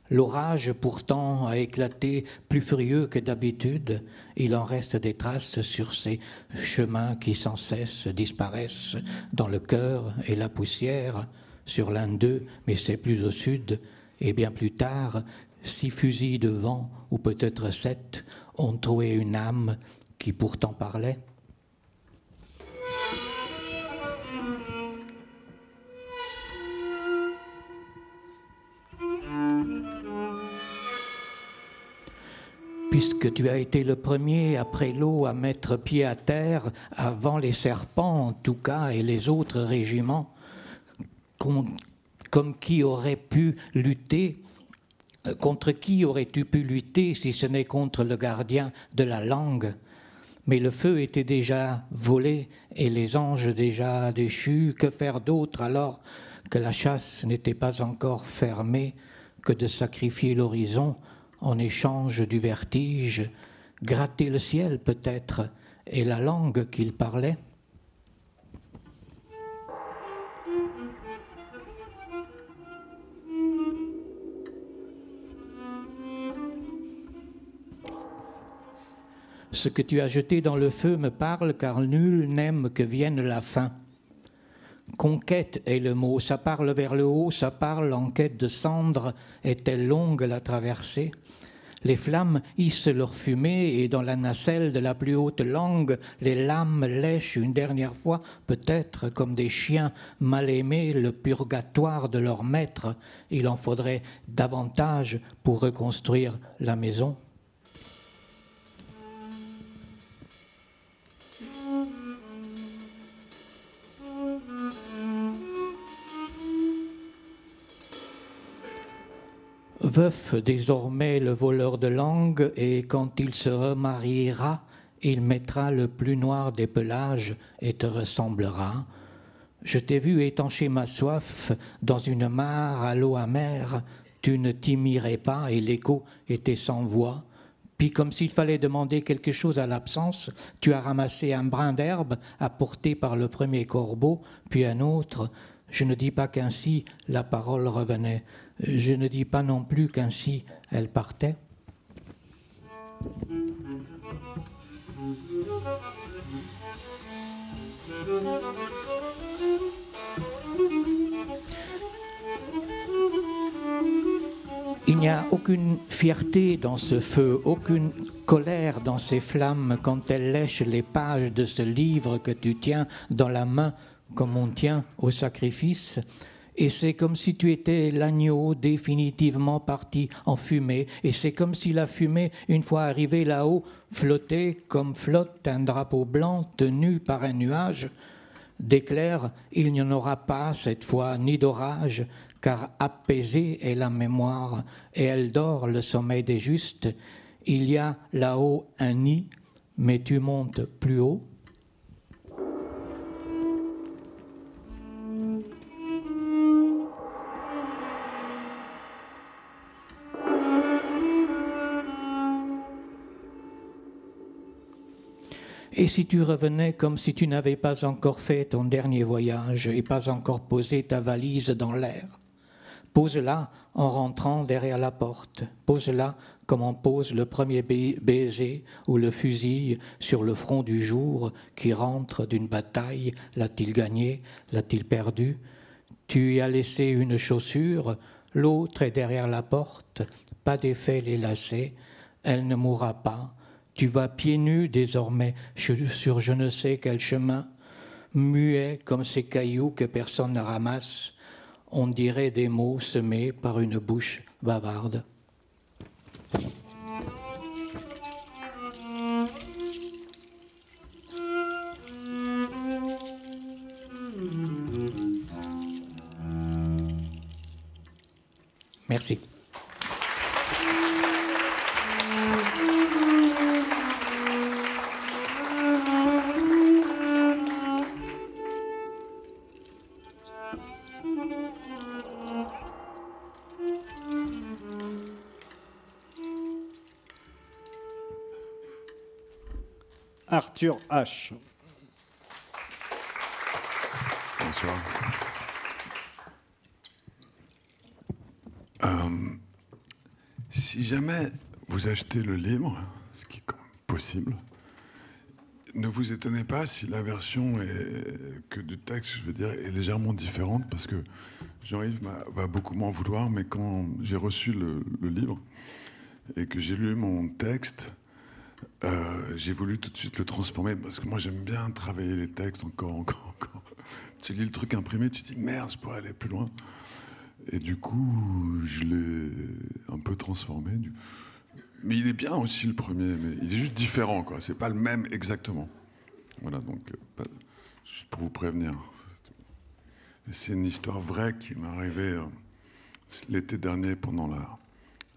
L'orage, pourtant, a éclaté plus furieux que d'habitude. Il en reste des traces sur ces chemins qui sans cesse disparaissent dans le cœur et la poussière. sur l'un d'eux, mais c'est plus au sud, et bien plus tard, 6 fusils de vent, ou peut-être 7, ont troué une âme qui pourtant parlait. Puisque tu as été le premier après l'eau à mettre pied à terre, avant les serpents en tout cas et les autres régiments, comme qui aurait pu lutter, contre qui aurais-tu pu lutter si ce n'est contre le gardien de la langue? Mais le feu était déjà volé et les anges déjà déchus. Que faire d'autre alors que la chasse n'était pas encore fermée que de sacrifier l'horizon en échange du vertige, gratter le ciel peut-être et la langue qu'il parlait? Ce que tu as jeté dans le feu me parle, car nul n'aime que vienne la fin. Conquête est le mot, ça parle vers le haut, ça parle en quête de cendre, est-elle longue la traversée? Les flammes hissent leur fumée, et dans la nacelle de la plus haute langue, les lames lèchent une dernière fois, peut-être comme des chiens mal aimés, le purgatoire de leur maître. Il en faudrait davantage pour reconstruire la maison. Veuf désormais le voleur de langue, et quand il se remariera, il mettra le plus noir des pelages et te ressemblera. Je t'ai vu étancher ma soif dans une mare à l'eau amère, tu ne t'y mirais pas et l'écho était sans voix. Puis comme s'il fallait demander quelque chose à l'absence, tu as ramassé un brin d'herbe apporté par le premier corbeau, puis un autre. Je ne dis pas qu'ainsi la parole revenait. Je ne dis pas non plus qu'ainsi elle partait. Il n'y a aucune fierté dans ce feu, aucune colère dans ces flammes quand elles lèchent les pages de ce livre que tu tiens dans la main comme on tient au sacrifice. Et c'est comme si tu étais l'agneau définitivement parti en fumée. Et c'est comme si la fumée, une fois arrivée là-haut, flottait comme flotte un drapeau blanc tenu par un nuage. D'éclair, il n'y en aura pas cette fois, ni d'orage, car apaisée est la mémoire, et elle dort le sommeil des justes. Il y a là-haut un nid, mais tu montes plus haut. Et si tu revenais comme si tu n'avais pas encore fait ton dernier voyage et pas encore posé ta valise dans l'air? Pose-la en rentrant derrière la porte. Pose-la comme on pose le premier baiser ou le fusil sur le front du jour qui rentre d'une bataille. L'a-t-il gagné? L'a-t-il perdu? Tu y as laissé une chaussure, l'autre est derrière la porte. Pas d'effet les lacets, elle ne mourra pas. Tu vas pieds nus désormais sur je ne sais quel chemin, muet comme ces cailloux que personne ne ramasse. On dirait des mots semés par une bouche bavarde. Merci. Arthur H. Bonsoir. Si jamais vous achetez le livre, ce qui est quand même possible, ne vous étonnez pas si la version que du texte, je veux dire, est légèrement différente, parce que Jean-Yves va beaucoup m'en vouloir, mais quand j'ai reçu le livre et que j'ai lu mon texte, j'ai voulu tout de suite le transformer, parce que moi j'aime bien travailler les textes encore. Tu lis le truc imprimé, tu te dis merde, je pourrais aller plus loin. Et du coup, je l'ai un peu transformé. Mais il est bien aussi le premier, mais il est juste différent, quoi. C'est pas le même exactement. Voilà, donc, juste pour vous prévenir. C'est une histoire vraie qui m'est arrivée l'été dernier pendant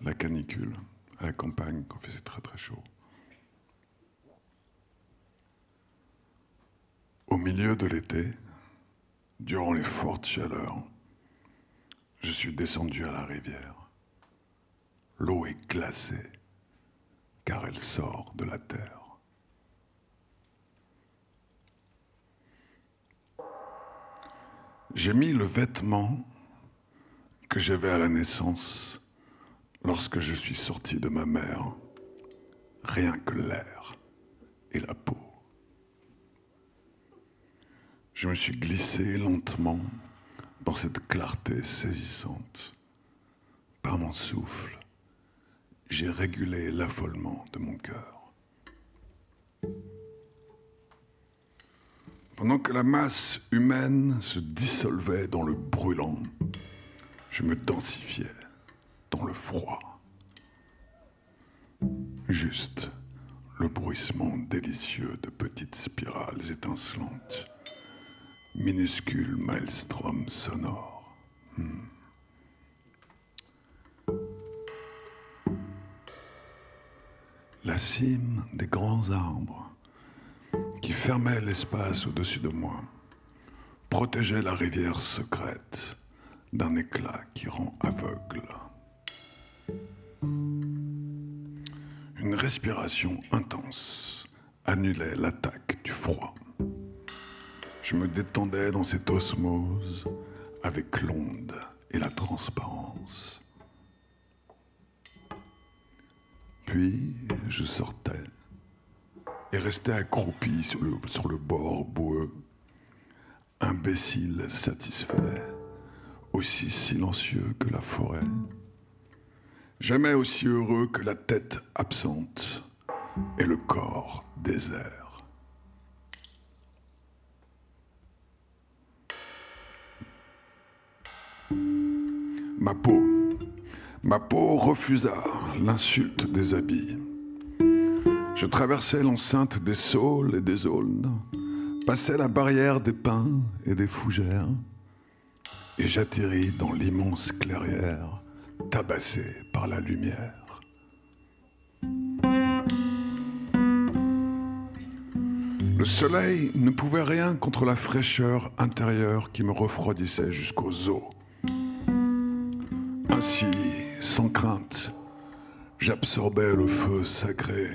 la canicule, à la campagne, quand il faisait très très chaud. Au milieu de l'été, durant les fortes chaleurs, je suis descendu à la rivière. L'eau est glacée, car elle sort de la terre. J'ai mis le vêtement que j'avais à la naissance lorsque je suis sorti de ma mère, rien que l'air et la peau. Je me suis glissé lentement dans cette clarté saisissante. Par mon souffle, j'ai régulé l'affolement de mon cœur. Pendant que la masse humaine se dissolvait dans le brûlant, je me densifiais dans le froid. Juste le bruissement délicieux de petites spirales étincelantes, minuscules maelstroms sonores. La cime des grands arbres qui fermaient l'espace au-dessus de moi protégeait la rivière secrète d'un éclat qui rend aveugle. Une respiration intense annulait l'attaque du froid. Je me détendais dans cette osmose avec l'onde et la transparence. Puis je sortais et restais accroupi sur le bord boueux, imbécile satisfait, aussi silencieux que la forêt, jamais aussi heureux que la tête absente et le corps désert. Ma peau refusa l'insulte des habits. Je traversais l'enceinte des saules et des aulnes, passais la barrière des pins et des fougères, et j'atterris dans l'immense clairière, tabassé par la lumière. Le soleil ne pouvait rien contre la fraîcheur intérieure qui me refroidissait jusqu'aux os. Ainsi, sans crainte, j'absorbais le feu sacré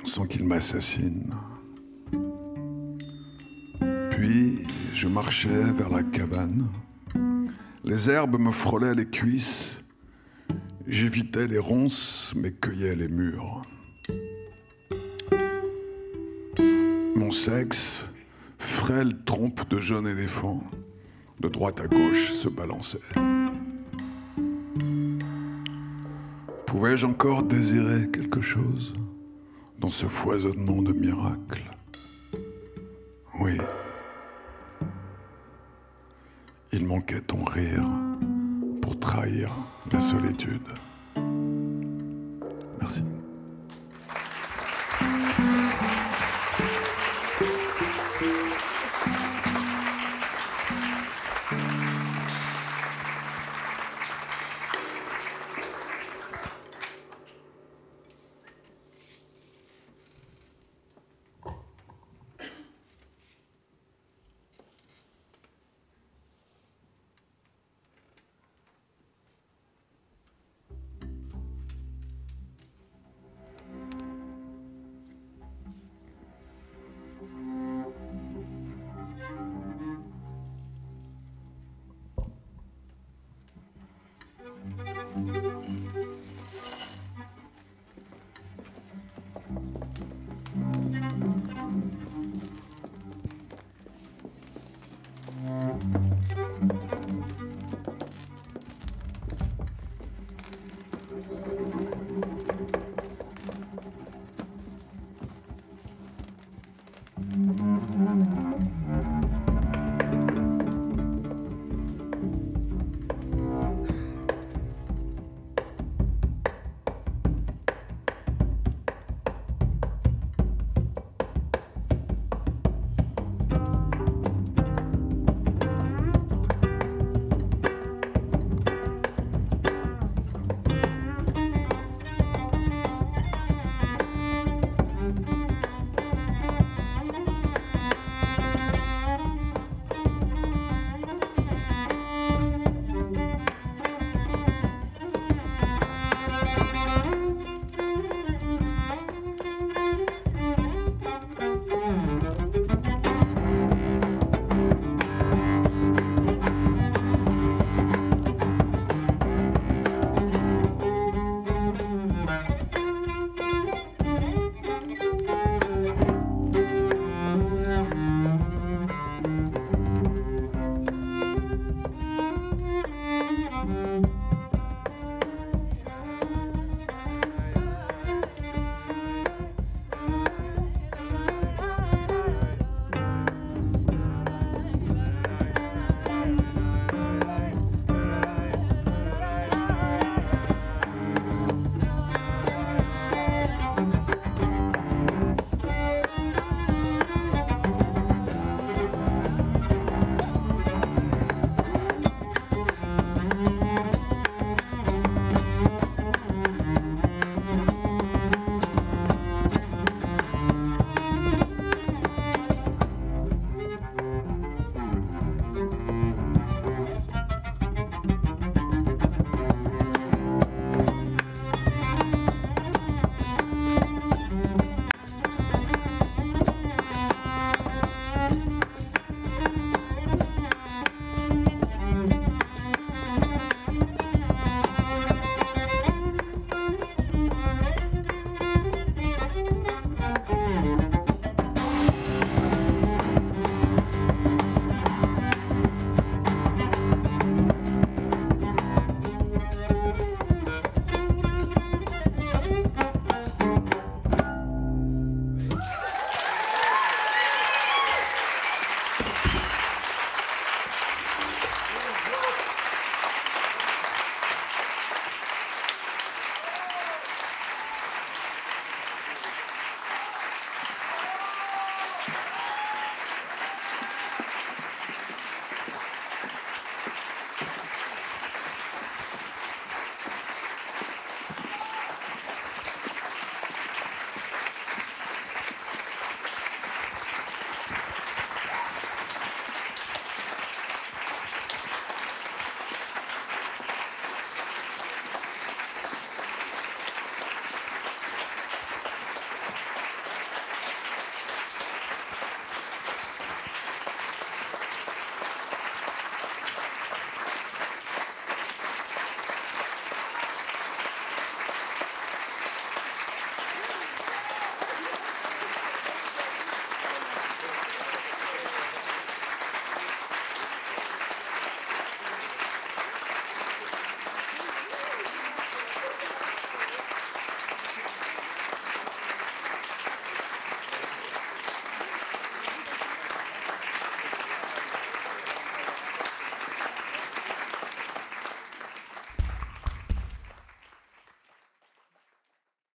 sans qu'il m'assassine. Puis, je marchais vers la cabane. Les herbes me frôlaient les cuisses. J'évitais les ronces, mais cueillais les mûres. Mon sexe, frêle trompe de jeune éléphant, de droite à gauche se balançait. Pouvais-je encore désirer quelque chose dans ce foisonnement de miracles? Oui. Il manquait ton rire pour trahir la solitude.